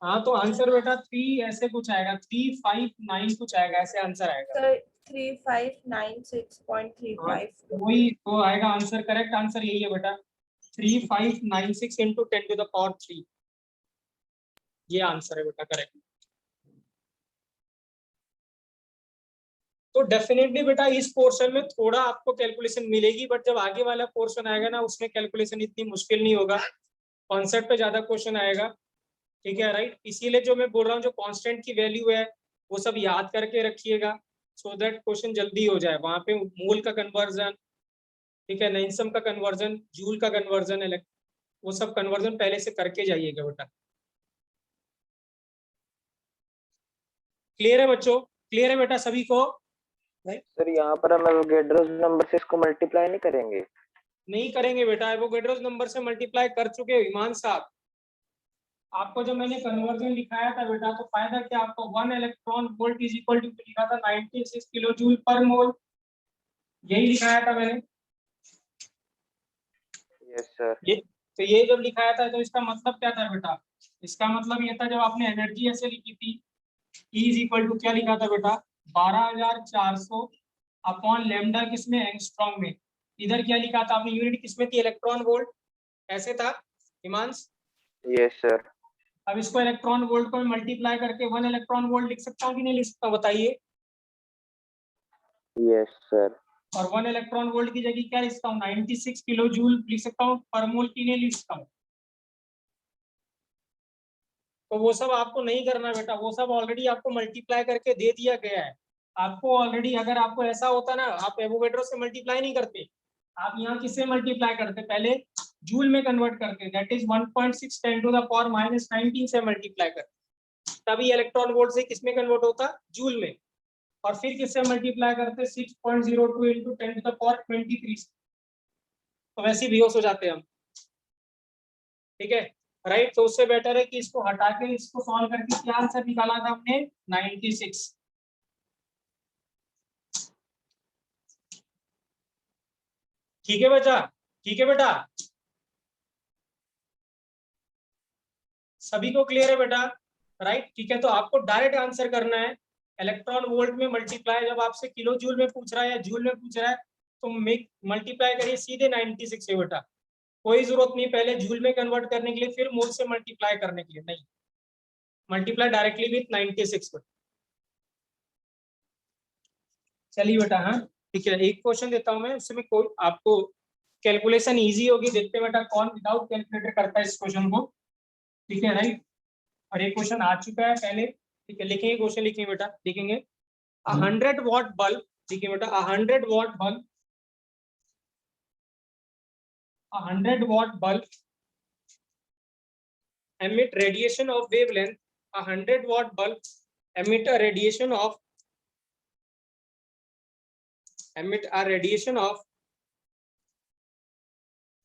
हाँ तो आंसर बेटा 3 ऐसे कुछ आएगा, 359 कुछ आएगा, ऐसे आंसर आएगा। सर 3596.35। वही तो आएगा आंसर। करेक्ट आंसर यही है बेटा, 3596 इंटू 10 टू द पावर 3, ये आंसर है बेटा करेक्ट। तो डेफिनेटली बेटा इस पोर्शन में थोड़ा आपको कैलकुलेशन मिलेगी, बट जब आगे वाला पोर्शन आएगा ना, उसमें कैलकुलेशन इतनी मुश्किल नहीं होगा, कॉन्सेप्ट पे ज्यादा क्वेश्चन आएगा। ठीक है राइट, इसीलिए जो मैं बोल रहा हूँ, जो कांस्टेंट की वैल्यू है वो सब याद करके रखिएगा, सो दैट क्वेश्चन जल्दी हो जाए। वहां पे मोल का कन्वर्जन, ठीक है, नैनसम का कन्वर्जन, जूल का कन्वर्जन, वो सब कन्वर्जन पहले से करके जाइएगा बेटा। क्लियर है बच्चों? क्लियर है बेटा सभी को? सर यहाँ पर हम एवोगैड्रोस नंबर से इसको मल्टीप्लाई नहीं करेंगे? नहीं करेंगे बेटा, एवोगैड्रोस नंबर से मल्टीप्लाई कर चुके हो ईमान साहब। आपको जब मैंने कन्वर्जन लिखाया था बेटा, तो फायदा क्या, आपको 1 electron volt is equal to लिखा था 96 किलो जूल पर मोल, यही लिखाया था मैंने। Yes sir. ये जब लिखाया था तो इसका मतलब क्या था बेटा, इसका मतलब ये था जब आपने एनर्जी ऐसे लिखी थी, E इज इक्वल टू क्या लिखा था बेटा, 12400 अपॉन लैम्डा किसमें, एंगस्ट्रॉम में। इधर क्या लिखा था आपने, यूनिट किसमें थी, इलेक्ट्रॉन वोल्ट, ऐसे था हिमांश। Yes sir. अब इसको इलेक्ट्रॉन वोल्ट को मल्टीप्लाई करके 1 इलेक्ट्रॉन वोल्ट लिख सकता हूँ कि नहीं लिख सकता, बताइए। Yes sir. और 1 इलेक्ट्रॉन वोल्ट की जगह क्या लिख सकता हूँ, 96 किलो जूल लिख सकता हूँ पर मोल की, नहीं लिख सकता हूँ। तो वो सब आपको नहीं करना बेटा, वो सब ऑलरेडी आपको मल्टीप्लाई करके दे दिया गया है आपको ऑलरेडी। अगर आपको ऐसा होता ना, आप एवोगैड्रो से मल्टीप्लाई नहीं करते, आप यहाँ किससे मल्टीप्लाई करते, पहले जूल में कन्वर्ट करते, that is 1.6 10 to the power -19 से मल्टीप्लाई करते, तभी इलेक्ट्रॉन वोल्ट से किसमें कन्वर्ट होता, जूल में। और फिर किससे मल्टीप्लाई करते, 6.02 इंटू 10 टू द पावर 23। तो वैसे ही बेहोश हो जाते हैं हम, ठीक है राइट। तो उससे बेटर है कि इसको हटा के इसको सॉल्व करके क्या आंसर निकाला था हमने, 96। ठीक है बच्चा, ठीक है बेटा, सभी को क्लियर है बेटा, राइट। ठीक है, तो आपको डायरेक्ट आंसर करना है, इलेक्ट्रॉन वोल्ट में मल्टीप्लाई, जब आपसे किलो जूल में पूछ रहा है या जूल में पूछ रहा है तो मल्टीप्लाई करिए सीधे 96 से बेटा, कोई जरूरत नहीं पहले जूल में कन्वर्ट करने के लिए फिर मोल से मल्टीप्लाई करने के लिए, नहीं, मल्टीप्लाई डायरेक्टली विथ 96 बेटा। चलिए बेटा, हाँ ठीक है, एक क्वेश्चन देता हूं मैं, उसमें कोई आपको कैलकुलेशन इजी होगी, देखते हैं बेटा कौन विदाउट कैलकुलेटर करता है इस क्वेश्चन को, ठीक है राइट। और एक क्वेश्चन आ चुका है पहले, ठीक है, लिखेंगे क्वेश्चन, लिखेंगे बेटा, लिखेंगे 100 वॉट बल्ब, देखिए बेटा 100 what bulb, 100 watt bulb emit radiation of wavelength, 100 watt bulb emit a radiation of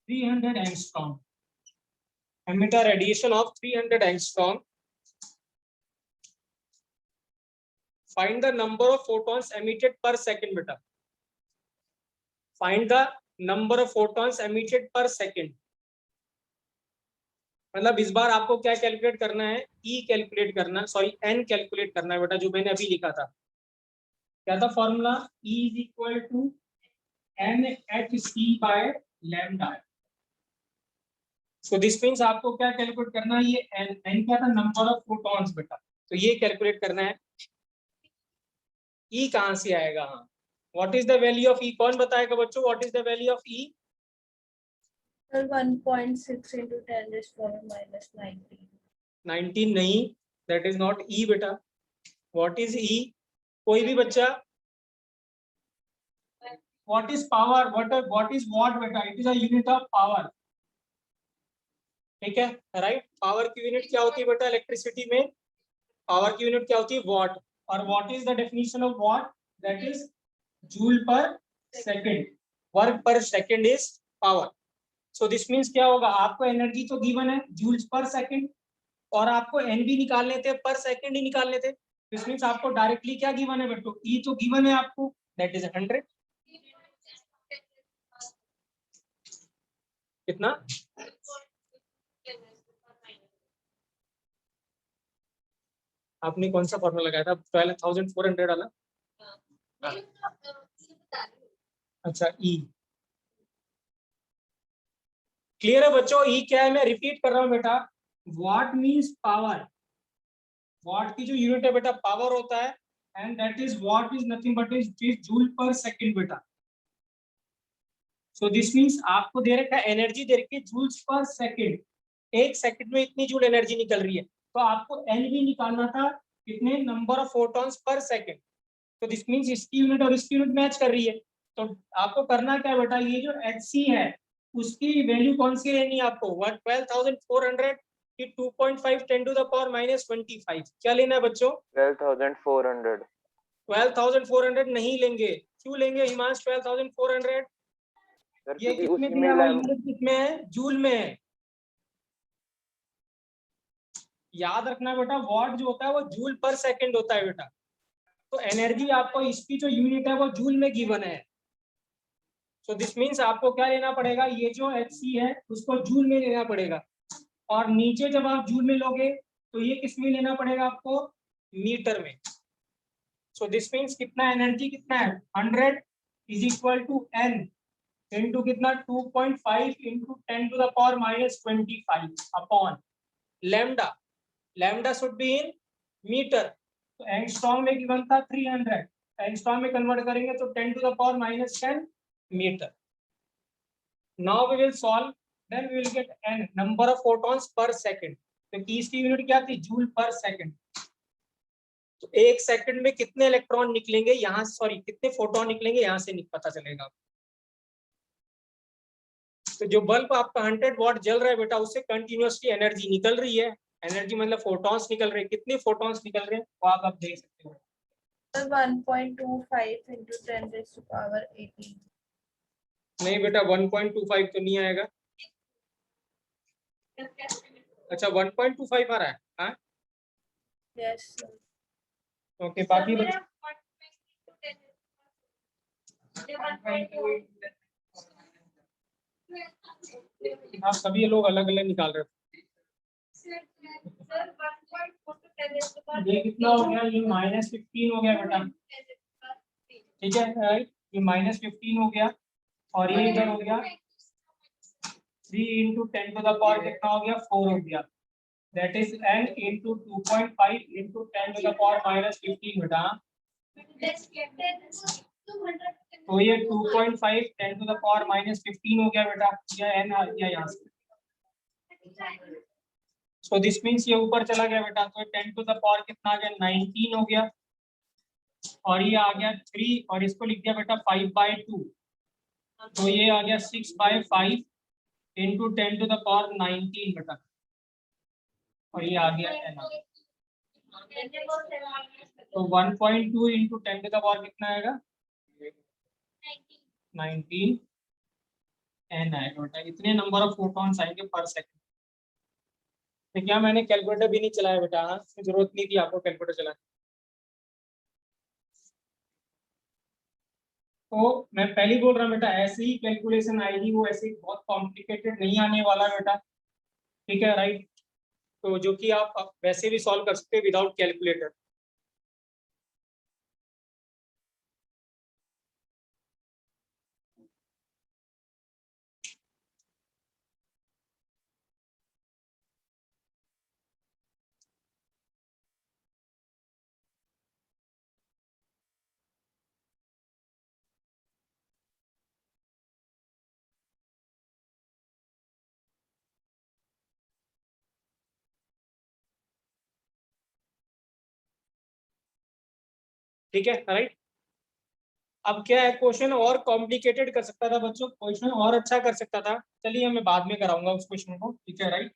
300 angstrom, emit a radiation of 300 angstrom. Find the number of photons emitted per second beta, find the number of photons emitted per second। मतलब इस बार आपको क्या calculate करना है, ई calculate करना, sorry N calculate करना है बेटा, जो मैंने अभी लिखा था, क्या था formula, E is equal to NHC by lambda. So this means आपको क्या कैलकुलेट करना है, ये एन क्या था, नंबर ऑफ फोटॉन्स बेटा, तो ये कैलकुलेट करना है। E कहां से आएगा, हाँ, what is the value of E, कौन बताएगा बच्चों, what is the value of E? 1.6 into 10 raised to power minus 19. 19 नहीं, दैट इज नॉट E बेटा, व्हाट इज E, कोई भी बच्चा, what is power, what is watt बेटा, it is a unit of power, ठीक है राइट। पावर की unit क्या होती है बेटा, इलेक्ट्रिसिटी में पावर की यूनिट क्या होती है, वॉट, और what is the definition of watt, that is joule per second, work per second is power. So this means क्या होगा, आपको एनर्जी तो गिवन है जूल्स पर सेकंड, और आपको एन भी निकालने थे, पर सेकंड ही निकालने थे, दिस मींस आपको डायरेक्टली क्या गिवन है बेटो, ई तो गिवन है आपको, दैट इज 100। कितना, आपने कौन सा फॉर्मूला लगाया था, 12,400 वाला, अच्छा ई, क्लियर है बच्चों, ई क्या है, मैं रिपीट कर रहा हूं बेटा, वॉट मींस पावर, वॉट की जो यूनिट है बेटा पावर होता है, and that is watt is nothing but is joule per second बेटा। सो दिस मींस आपको दे रखा है एनर्जी दे रखी है जूल्स पर सेकंड, एक सेकंड में इतनी जूल एनर्जी निकल रही है, तो आपको एन भी निकालना था, कितने, number of photons per second. तो दिस मींस इसकी यूनिट और इसकी यूनिट मैच कर रही है, तो आपको करना क्या बेटा, ये जो HC है उसकी वैल्यू कौन सी लेनी है आपको, 12,400 की 2.5 10 टू द पावर -25, क्या लेना है बच्चों, 12,400। 12,400 नहीं लेंगे। क्यों लेंगे हिमांश 12,400? सर ये क्योंकि कितने उसी दिया में हुआ लैम यूनिट कितने है? जूल में है। याद रखना बेटा, वॉट जो होता है वो जूल पर सेकंड होता है बेटा। तो एनर्जी आपको इसकी जो यूनिट है वो जूल में गिवन है। सो दिस मीन्स आपको क्या लेना पड़ेगा, ये जो HC है उसको जूल में लेना पड़ेगा। और नीचे जब आप जूल में लोगे तो ये किस में लेना पड़ेगा आपको, मीटर में। सो दिस मीन्स कितना एनर्जी कितना है, 100 is equal to N into कितना 2.5 into 10⁻⁻25 upon lambda. Lambda should be in metre. तो एंगस्ट्रॉम में गिवन था 300, एंगस्ट्रॉम में कन्वर्ट करेंगे तो 10⁻⁻10 metre. Now we will solve, then we will get n number of photons per second. तो की इसकी यूनिट क्या थी, जूल पर सेकंड। तो एक सेकंड में कितने इलेक्ट्रॉन निकलेंगे यहाँ, सॉरी कितने फोटोन निकलेंगे यहाँ से पता चलेगा। तो जो बल्ब आपका 100 वॉट जल रहा है बेटा, उससे कंटिन्यूअसली एनर्जी निकल रही है। एनर्जी मतलब फोटॉन्स निकल रहे हैं। कितने फोटॉन्स निकल रहे हैं वो आप देख सकते हो। 1.25 into 10⁻18. नहीं बेटा 1.25 तो नहीं आएगा। अच्छा 1.25 आ रहा है। हाँ Yes, sir. ओके, बाकी आप सभी लोग अलग अलग निकाल रहे हो। ये कितना हो गया, ये -15 हो गया बेटा, ठीक है राइट। ये -15 हो गया और ये इधर हो गया 3 इंटू 10⁻⁴ कितना हो गया, 4 हो गया। That is n into 2.5 into 10⁻⁻15 बेटा। तो ये 2.5 10⁻⁻15 हो गया बेटा, ये n आ गया यहाँ से। सो दिस मीन्स ये ऊपर चला गया बेटा, तो 10⁻⁴ कितना आ गया, 19 हो गया। और ये आ गया 3 और इसको लिख दिया बेटा 5/2, तो ये आ गया 6/5 इंटू 10⁻⁹ बेटा। और ये आ गया n। तो 1.2 इंटू 10⁻⁴ कितना आएगा, 19 n आएगा बेटा। इतने नंबर ऑफ फोटॉन्स आएंगे पर सेकंड। तो क्या मैंने कैलकुलेटर भी नहीं चलाया बेटा, हाँ जरूरत नहीं थी आपको कैलकुलेटर चलाने। तो मैं पहले बोल रहा हूँ बेटा, ऐसे ही कैलकुलेशन आएगी, वो ऐसे बहुत कॉम्प्लिकेटेड नहीं आने वाला बेटा, ठीक है राइट। तो जो कि आप वैसे भी सॉल्व कर सकते हैं विदाउट कैलकुलेटर। ठीक है राइट। अब क्या है, क्वेश्चन और कॉम्प्लिकेटेड कर सकता था बच्चों, क्वेश्चन और अच्छा कर सकता था। चलिए मैं बाद में कराऊंगा उस क्वेश्चन को, ठीक है राइट।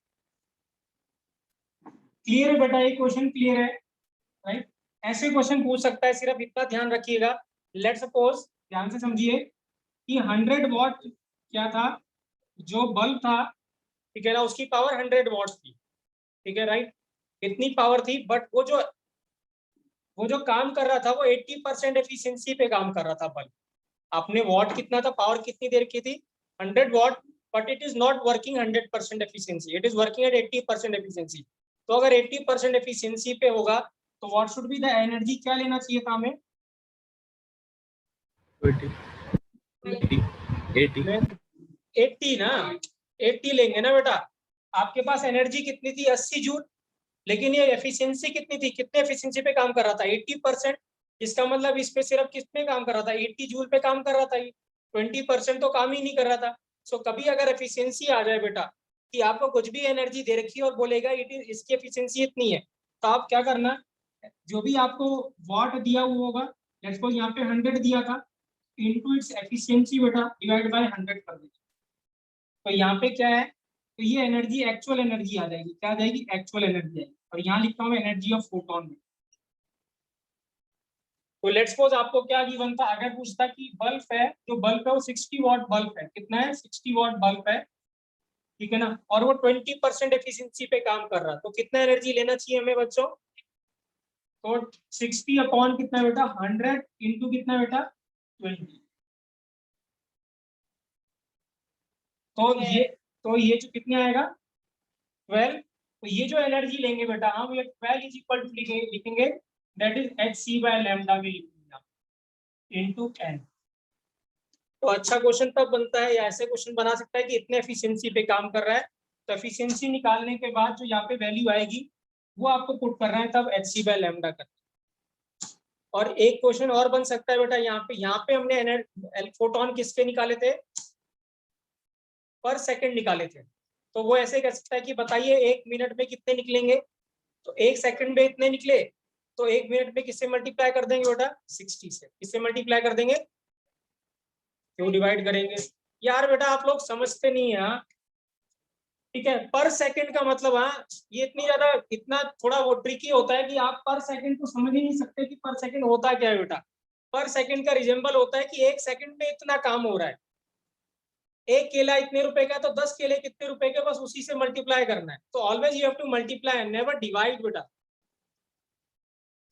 क्लियर है बेटा, ये क्वेश्चन क्लियर है राइट। ऐसे क्वेश्चन पूछ सकता है, सिर्फ इतना ध्यान रखिएगा। लेट्स सपोज, ध्यान से समझिए कि 100 वॉट क्या था, जो बल्ब था, ठीक है ना, उसकी पावर 100 वॉट थी, ठीक है राइट। इतनी पावर थी, बट वो जो काम कर रहा था वो 80% एफिशिएंसी पे काम कर रहा था बल्ब। आपने वॉट कितना था, पावर कितनी देर की थी, 100 what, but it is not working 100% efficiency, it is working at 80% efficiency. तो अगर 80% एफिशिएंसी पे होगा तो what should be the energy, क्या लेना चाहिए था हमें, 80 ना, 80 लेंगे ना बेटा। आपके पास एनर्जी कितनी थी, 80 जूल, लेकिन ये एफिशिएंसी कितनी थी, कितने एफिशिएंसी पे काम कर रहा था, 80%। इसका मतलब इस पे सिर्फ किस पे काम कर रहा था, 80 जूल पे काम कर रहा था। 20% तो काम ही नहीं कर रहा था। सो कभी अगर एफिशिएंसी आ जाए बेटा कि आपको कुछ भी एनर्जी दे रखी है और बोलेगा इट इज इसकी एफिशिएंसी इतनी है, तो आप क्या करना, जो भी आपको वॉट दिया हुआ होगा, लेट्स सपोज यहाँ पे 100 दिया था, इनटू इट्स एफिशिएंसी बेटा डिवाइड बाय 100 कर दीजिए। तो यहाँ पे क्या है, तो ये एनर्जी एक्चुअल एनर्जी आ जाएगी, क्या आ जाएगी, एक्चुअल एनर्जी आएगी। और यहाँ लिखता हूँ एनर्जी ऑफ फोटोन में। तो लेट्स सपोज आपको क्या गिवन था, अगर पूछता कि बल्ब है, जो बल्ब है वो 60 वॉट बल्ब है, कितना है 60 वॉट बल्ब है, ठीक है ना, और वो 20% एफिशिएंसी पे काम कर रहा, तो कितना एनर्जी लेना चाहिए हमें बच्चों, तो 60 अपॉन कितना बेटा 100 इंटू कितना बेटा 20, तो ये जो कितने आएगा 12, तो ये जो एनर्जी लेंगे बेटा हम ये 12 इज इक्वल टू लिखेंगे that is H C by lambda में लिखेंगे इनटू n। तो अच्छा क्वेश्चन तब बनता है या ऐसे क्वेश्चन बना सकता है कि इतने एफिशिएंसी पे काम कर रहा है, तो एफिशिएंसी निकालने के बाद जो यहाँ पे वैल्यू आएगी वो आपको पुट करना है, तब एच सी बाय लैम्डा करना। और एक क्वेश्चन और बन सकता है बेटा, यहाँ पे हमने फोटोन किसके निकाले थे, पर सेकंड निकाले थे, तो वो ऐसे कह सकता है कि बताइए 1 मिनट में कितने निकलेंगे, तो 1 सेकंड में इतने निकले, तो 1 मिनट में किससे मल्टीप्लाई कर देंगे बेटा 60 से, किससे मल्टीप्लाई कर देंगे, क्यों डिवाइड करेंगे यार बेटा, आप लोग समझते नहीं है, ठीक है, पर सेकंड का मतलब ये इतनी ज्यादा इतना थोड़ा वो ट्रिकी होता है कि आप पर सेकंड को समझ ही नहीं सकते कि पर सेकंड होता क्या है बेटा। पर सेकंड का रिजेंबल होता है कि 1 सेकंड में इतना काम हो रहा है, एक केला इतने रुपए का, तो 10 केले कितने रुपए के, बस उसी से मल्टीप्लाई करना है, तो always you have to multiply never divide बेटा,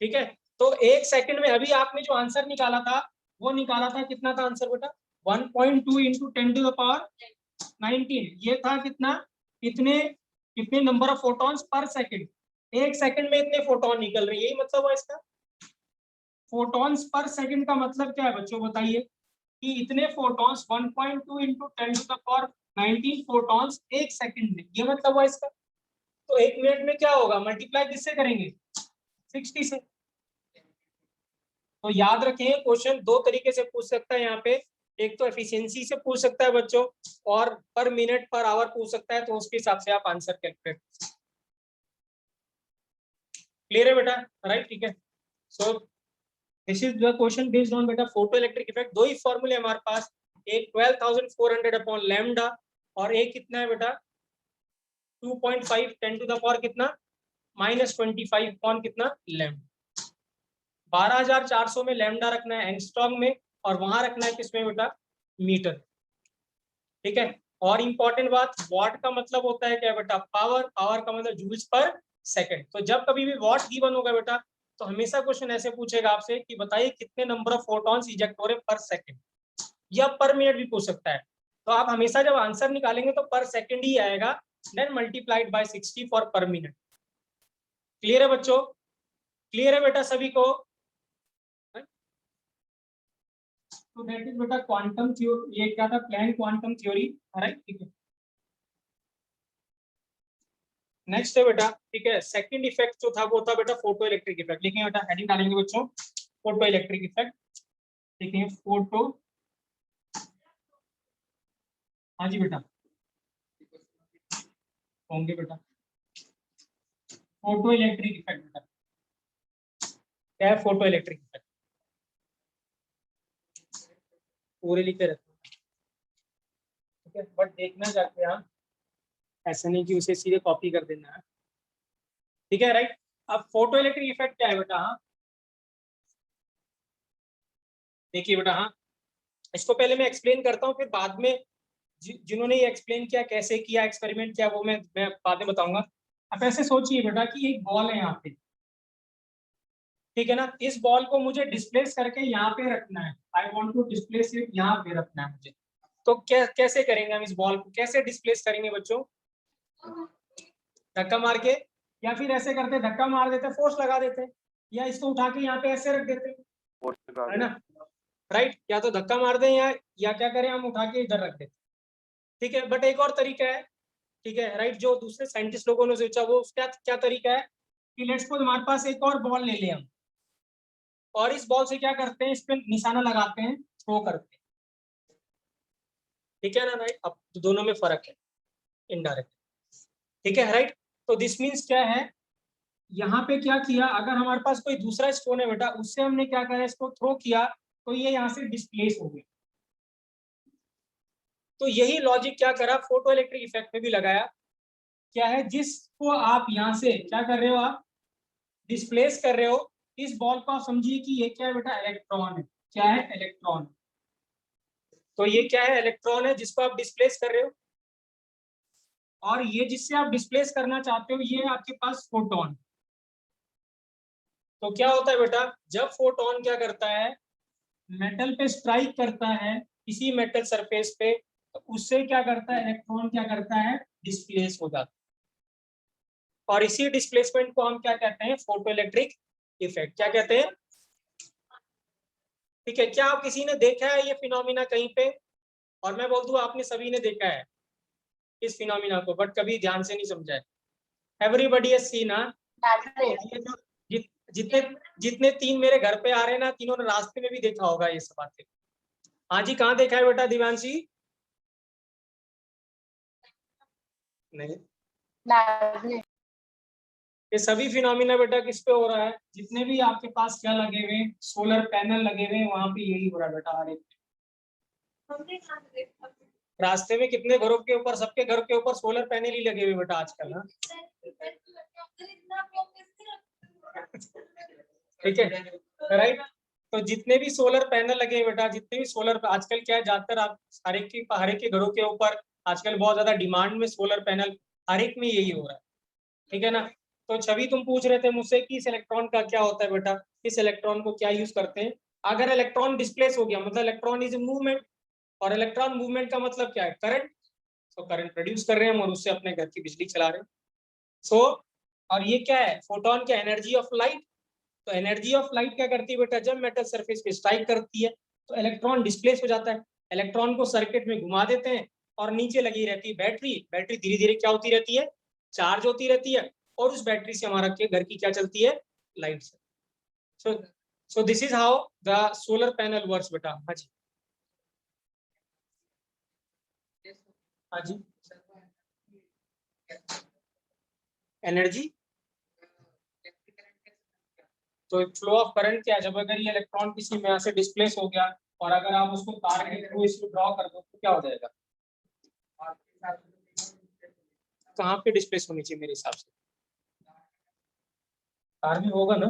ठीक है। तो 1 सेकंड में अभी आपने जो आंसर निकाला था वो निकाला था, कितना था आंसर बेटा 1.2 इंटू 10 टू द पावर 19, ये था कितना, कितने number of photons per second, 1 second में इतने फोटोन निकल रहे हैं, यही मतलब है इसका। फोटॉन्स पर सेकंड का मतलब क्या है बच्चों बताइए, कि इतने photons 1.2 into 10 to the power 19 photons 1 second में, ये मतलब है इसका। तो 1 मिनट में क्या होगा, मल्टीप्लाई किससे करेंगे 60 से। तो याद रखें क्वेश्चन दो तरीके से पूछ सकता है यहाँ पे, एक तो एफिशिएंसी से पूछ सकता है बच्चों, और पर मिनट पर आवर पूछ सकता है, तो उसके हिसाब से आप आंसर कैलकुलेट। क्लियर है बेटा, राइट, ठीक है। सो this is the question based on बेटा फोटो इलेक्ट्रिक इफेक्ट। दो ही फॉर्मूले हमारे पास, एक 12,400 अपॉन लैम्डा और एक कितना है बेटा 2.5 10 टू द पावर कितना -25 अपॉन कितना लैम्डा। 12,400 में लैम्डा रखना है एंगस्ट्रॉम में, और वहां रखना है किसमें बेटा मीटर, ठीक है। और इंपॉर्टेंट बात, वॉट का मतलब होता है क्या बेटा पावर, पावर का मतलब जूल्स पर सेकंड। तो जब कभी भी वॉट गिवन होगा बेटा, तो हमेशा क्वेश्चन ऐसे पूछेगा आपसे कि बताइए कितने नंबर ऑफ फोटॉन्स इजेक्ट हो रहे पर सेकंड, या पर मिनट भी पूछ सकता है। तो आप हमेशा जब आंसर निकालेंगे तो पर सेकंड ही आएगा, then multiplied by 60 for per minute. Clear है बच्चों, क्लियर है बेटा सभी को। तो दैट इज बेटा क्वांटम थ्योरी, ये क्या था प्लैंक क्वांटम थ्योरी, राइट, ठीक है। नेक्स्ट है बेटा, ठीक है, सेकंड इफेक्ट जो था वो था बेटा फोटो इलेक्ट्रिक इफेक्ट। लिखेंगे बेटा, हेडिंग डालेंगे बच्चों फोटो इलेक्ट्रिक इफेक्ट, लिखेंगे फोटो, हाँ जी बेटा होंगे बेटा, फोटो इलेक्ट्रिक इफेक्ट बेटा, क्या है फोटो इलेक्ट्रिक इफेक्ट, पूरे लिखे रहते हैं, ठीक है, बट देखना जाके आप ऐसा नहीं कि उसे सीधे कॉपी कर देना है, ठीक है, राइट। अब फोटो इलेक्ट्रिक इफेक्ट क्या है बेटा, हाँ देखिए बेटा, हाँ इसको पहले मैं एक्सप्लेन करता हूँ, फिर बाद में जिन्होंने ये एक्सप्लेन किया कैसे किया एक्सपेरिमेंट किया वो मैं बाद में बताऊंगा। आप ऐसे सोचिए बेटा कि एक बॉल है यहाँ पे, ठीक है ना, इस बॉल को मुझे डिस्प्लेस करके यहाँ पे रखना है, I want to displace it, यहाँ पे रखना है मुझे। तो कैसे करेंगे हम, इस बॉल को कैसे डिस्प्लेस करेंगे बच्चों, धक्का मार के, या फिर ऐसे करते धक्का मार देते फोर्स लगा देते, या इसको उठा के यहाँ पे ऐसे रख देते, है ना, राइट, या तो धक्का मार दें या क्या करें हम उठा के इधर रख देते, ठीक है। बट एक और तरीका है, ठीक है, राइट, जो दूसरे साइंटिस्ट लोगों ने सोचा वो क्या तरीका है कि लेट्स सपोज हमारे पास एक और बॉल ले लें हम, और इस बॉल से क्या करते हैं, इस पे निशाना लगाते हैं, थ्रो करते हैं, ठीक है ना, राइट। अब तो दोनों में फर्क है इनडायरेक्ट, ठीक है, राइट। तो दिस मीन्स क्या है, यहाँ पे क्या किया, अगर हमारे पास कोई दूसरा स्टोन है बेटा, उससे हमने क्या करा, इसको थ्रो किया, तो ये यहाँ से डिस्प्लेस हो गया। तो यही लॉजिक क्या करा फोटो इलेक्ट्रिक इफेक्ट में भी लगाया, क्या है, जिसको आप यहाँ से क्या कर रहे हो, आप डिस्प्लेस कर रहे हो, इस बॉल को आप समझिए कि ये क्या है बेटा, इलेक्ट्रॉन है। क्या है, इलेक्ट्रॉन। तो ये क्या है, इलेक्ट्रॉन है जिसको आप डिस्प्लेस कर रहे हो, और ये जिससे आप डिस्प्लेस करना चाहते हो ये है आपके पास फोटोन। तो क्या होता है बेटा, जब फोटोन क्या करता है, मेटल पे स्ट्राइक करता है, किसी मेटल सरफेस पे, तो उससे क्या करता है, इलेक्ट्रॉन क्या करता है, डिस्प्लेस हो जाता है। और इसी डिस्प्लेसमेंट को हम क्या कहते हैं, फोटो इलेक्ट्रिक इफेक्ट। क्या कहते हैं, ठीक है। क्या आप किसी ने देखा है ये फिनोमिना कहीं पे, और मैं बोल दूं आपने सभी ने देखा है इस फिनोमिना को, बट कभी ध्यान से नहीं समझा है। Everybody has seen. ये जो जितने जितने तीन मेरे घर पे आ रहे हैं ना, तीनों ने रास्ते में भी देखा होगा ये सब बातें। हाँ जी, कहाँ देखा है बेटा दिव्यांशी? नहीं, ये सभी फिनोमिना बेटा किस पे हो रहा है, जितने भी आपके पास क्या लगे हुए, सोलर पैनल लगे हुए, वहां पे यही हो रहा है बेटा। हर एक रास्ते में कितने घरों के ऊपर, सबके घर के ऊपर सोलर पैनल ही लगे हुए बेटा आजकल ना। ठीक है, राइट। तो जितने भी सोलर पैनल लगे हैं बेटा, जितने भी सोलर, आजकल क्या है, ज्यादातर आप हर एक के घरों के ऊपर आजकल बहुत ज्यादा डिमांड में सोलर पैनल, हर एक में यही हो रहा है। ठीक है ना। तो छवि तुम पूछ रहे थे मुझसे कि इस इलेक्ट्रॉन का क्या होता है बेटा, इस इलेक्ट्रॉन को क्या यूज करते हैं। अगर इलेक्ट्रॉन डिस्प्लेस हो गया, मतलब इलेक्ट्रॉन इज मूवमेंट, और इलेक्ट्रॉन मूवमेंट का मतलब क्या है, करंट। तो करंट प्रोड्यूस कर रहे हैं हम और उससे अपने घर की बिजली चला रहे हैं। सो और ये क्या है, फोटोन क्या, एनर्जी ऑफ लाइट। तो एनर्जी ऑफ लाइट क्या करती है बेटा, जब मेटल सरफेस पे स्ट्राइक करती है तो इलेक्ट्रॉन डिस्प्लेस हो जाता है। इलेक्ट्रॉन को सर्किट में घुमा देते हैं, और नीचे लगी रहती है बैटरी। बैटरी धीरे धीरे क्या होती रहती है, चार्ज होती रहती है, और उस बैटरी से हमारा घर की क्या चलती है, लाइट से। सो this is how the solar panel works बेटा। हाँ जी, हाँ जी। एनर्जी, तो फ्लो ऑफ करंट क्या है, जब अगर ये इलेक्ट्रॉन किसी में से डिस्प्लेस हो गया, और अगर आप उसको तार के थ्रू इसको ड्रॉ कर दो तो क्या हो जाएगा, कहाँ पे डिस्प्लेस होनी चाहिए मेरे हिसाब से, तार में होगा ना।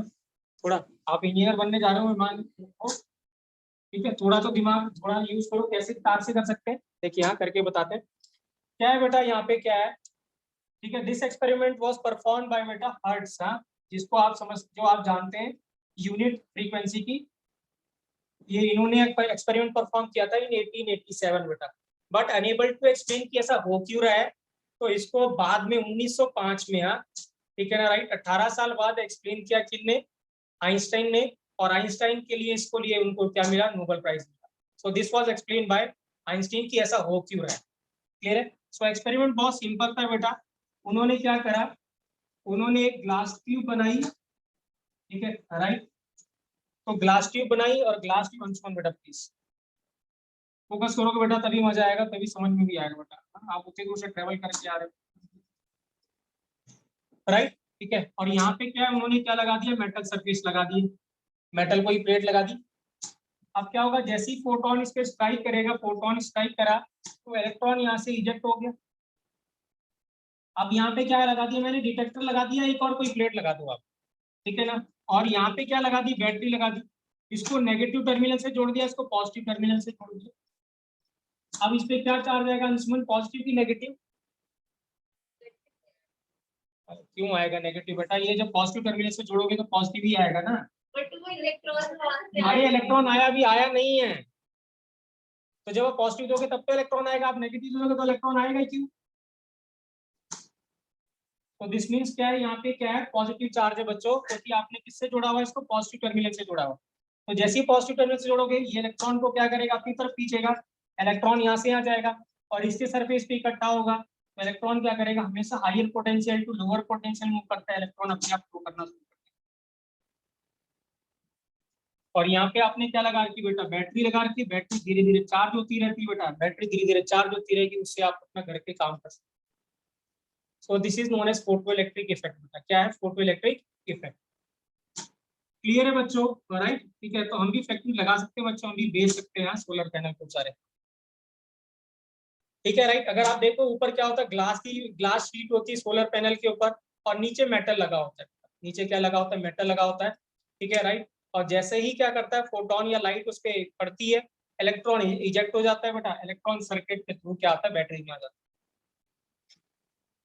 थोड़ा आप इंजीनियर बनने जा रहे हो, मान लो, ठीक है, थोड़ा तो दिमाग थोड़ा यूज करो, कैसे तार से कर सकते हैं, देखिए यहाँ करके बताते हैं। क्या है बेटा, यहाँ पे क्या है, ठीक है। This experiment was performed by बेटा हर्ट्ज, हाँ, जिसको आप समझ, जो आप जानते हैं यूनिट फ्रीक्वेंसी की। ये इन्होंने एक्सपेरिमेंट परफॉर्म किया था इन 1887 बेटा, बट अनेबल टू एक्सप्लेन कि ऐसा हो क्यों रहा है। तो इसको बाद में 1905 में, हाँ ठीक है ना, राइट, 18 साल बाद एक्सप्लेन किया किसने, आइंस्टाइन ने। और आइंस्टाइन के लिए इसको लिए उनको क्या मिला, नोबेल प्राइज मिला। So this was explain by Einstein कि ऐसा हो क्यों रहा है। क्लियर है। सो एक्सपेरिमेंट बहुत सिंपल था बेटा। उन्होंने क्या करा, उन्होंने एक ग्लास ट्यूब बनाई, ठीक है, राइट। तो ग्लास ट्यूब बनाई, और ग्लास ट्यूब, अंशुमन बेटा प्लीज फोकस करोगे बेटा तभी मजा आएगा, तभी समझ में भी आएगा बेटा। आप उतनी दूर से ट्रेवल करके आ रहे हो, राइट, ठीक है। और यहाँ पे क्या है, उन्होंने क्या लगा दिया, मेटल सरफेस लगा दी, मेटल को ही प्लेट लगा दी। अब क्या होगा, जैसे ही फोटोन इस पे स्ट्राइक करेगा, फोटोन स्ट्राइक करा तो इलेक्ट्रॉन यहाँ से इजेक्ट हो गया। अब यहाँ पे क्या लगा दिया मैंने, डिटेक्टर लगा दिया, एक और कोई प्लेट लगा दो आप, ठीक है ना। और यहाँ पे क्या लगा दी, बैटरी लगा दी। इसको नेगेटिव टर्मिनल से जोड़ दिया, इसको पॉजिटिव टर्मिनल से जोड़ दिया। अब इस पे क्या चार्ज आएगा अंशुमन, पॉजिटिव की नेगेटिव, क्यों आएगा नेगेटिव बेटा, ये जब पॉजिटिव टर्मिनल से जोड़ोगे तो पॉजिटिव ही आएगा ना। अरे इलेक्ट्रॉन आया भी, आया नहीं है, तो जब आप पॉजिटिव दोगे तब तो इलेक्ट्रॉन आएगा, आप नेगेटिव दोगे तो इलेक्ट्रॉन आएगा ही क्यों। तो दिस मींस क्या है, यहाँ पे क्या है, पॉजिटिव चार्ज है बच्चों, क्योंकि आपने किससे जोड़ा हुआ है, इसको पॉजिटिव टर्मिनल से जोड़ा हुआ। तो जैसे ही पॉजिटिव टर्मिनल से जोड़ोगे, ये इलेक्ट्रॉन को क्या करेगा, अपनी तरफ खींचेगा, इलेक्ट्रॉन यहाँ से आ जाएगा, और इसके सरफेस पे इकट्ठा होगा। तो इलेक्ट्रॉन क्या करेगा, हमेशा higher potential to lower potential move करता है, इलेक्ट्रॉन अपने आप फ्लो करना शुरू करता है। और यहाँ पे आपने क्या लगा रखी बेटा, बैटरी लगा रखी, बैटरी धीरे धीरे चार्ज होती रहती है बेटा, बैटरी धीरे धीरे चार्ज होती रहेगी, उससे आप अपना घर के काम कर सकते हैं। So this is known as photo electric effect बेटा। क्या है, फोटो इलेक्ट्रिक इफेक्ट। क्लियर है बच्चों, राइट, ठीक है। तो हम भी फैक्ट्री लगा सकते हैं बच्चों, हम भी बेच सकते हैं सोलर पैनल को सारे, ठीक है, राइट। अगर आप देखो ऊपर क्या होता है, ग्लास शीट होती है सोलर पैनल के ऊपर, और नीचे मेटल लगा होता है। नीचे क्या लगा होता है, मेटल लगा होता है। ठीक है राइट। और जैसे ही क्या करता है फोटोन या लाइट उस पर पड़ती है, इलेक्ट्रॉन इजेक्ट हो जाता है बेटा, इलेक्ट्रॉन सर्किट के थ्रू क्या आता है बैटरी में आ जाता है।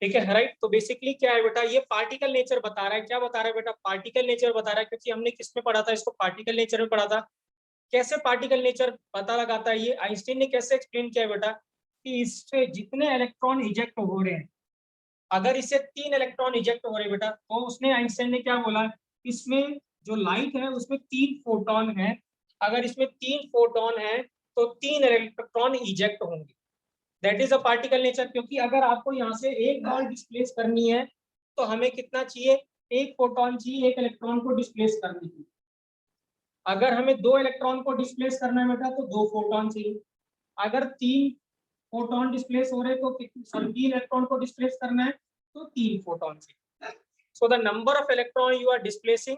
ठीक है राइट। तो बेसिकली क्या है बेटा, ये पार्टिकल नेचर बता रहा है। क्या बता रहा है बेटा, पार्टिकल नेचर बता रहा है, क्योंकि हमने किस में पढ़ा था इसको, पार्टिकल नेचर में पढ़ा था। कैसे पार्टिकल नेचर पता लगाता है ये आइंस्टीन ने कैसे एक्सप्लेन किया है बेटा, कि इससे जितने इलेक्ट्रॉन इजेक्ट हो रहे हैं, अगर इससे 3 इलेक्ट्रॉन इजेक्ट हो रहे हैं बेटा, तो उसने आइंस्टाइन ने क्या बोला, इसमें जो लाइट है उसमें 3 फोटोन है, अगर इसमें 3 फोटोन है तो 3 इलेक्ट्रॉन इजेक्ट होंगे। That is a particle nature. क्योंकि अगर आपको यहाँ से एक बॉल डिस्प्लेस करनी है तो हमें कितना चाहिए, एक फोटोन चाहिए एक इलेक्ट्रॉन को डिस्प्लेस करने के लिए। अगर हमें 2 इलेक्ट्रॉन को डिस्प्लेस करना है बेटा तो 2 फोटोन चाहिए। अगर 3 फोटोन डिस्प्लेस हो रहे तो 3 इलेक्ट्रॉन को डिस्प्लेस करना है तो 3 फोटोन चाहिए। So the number of electron you are displacing,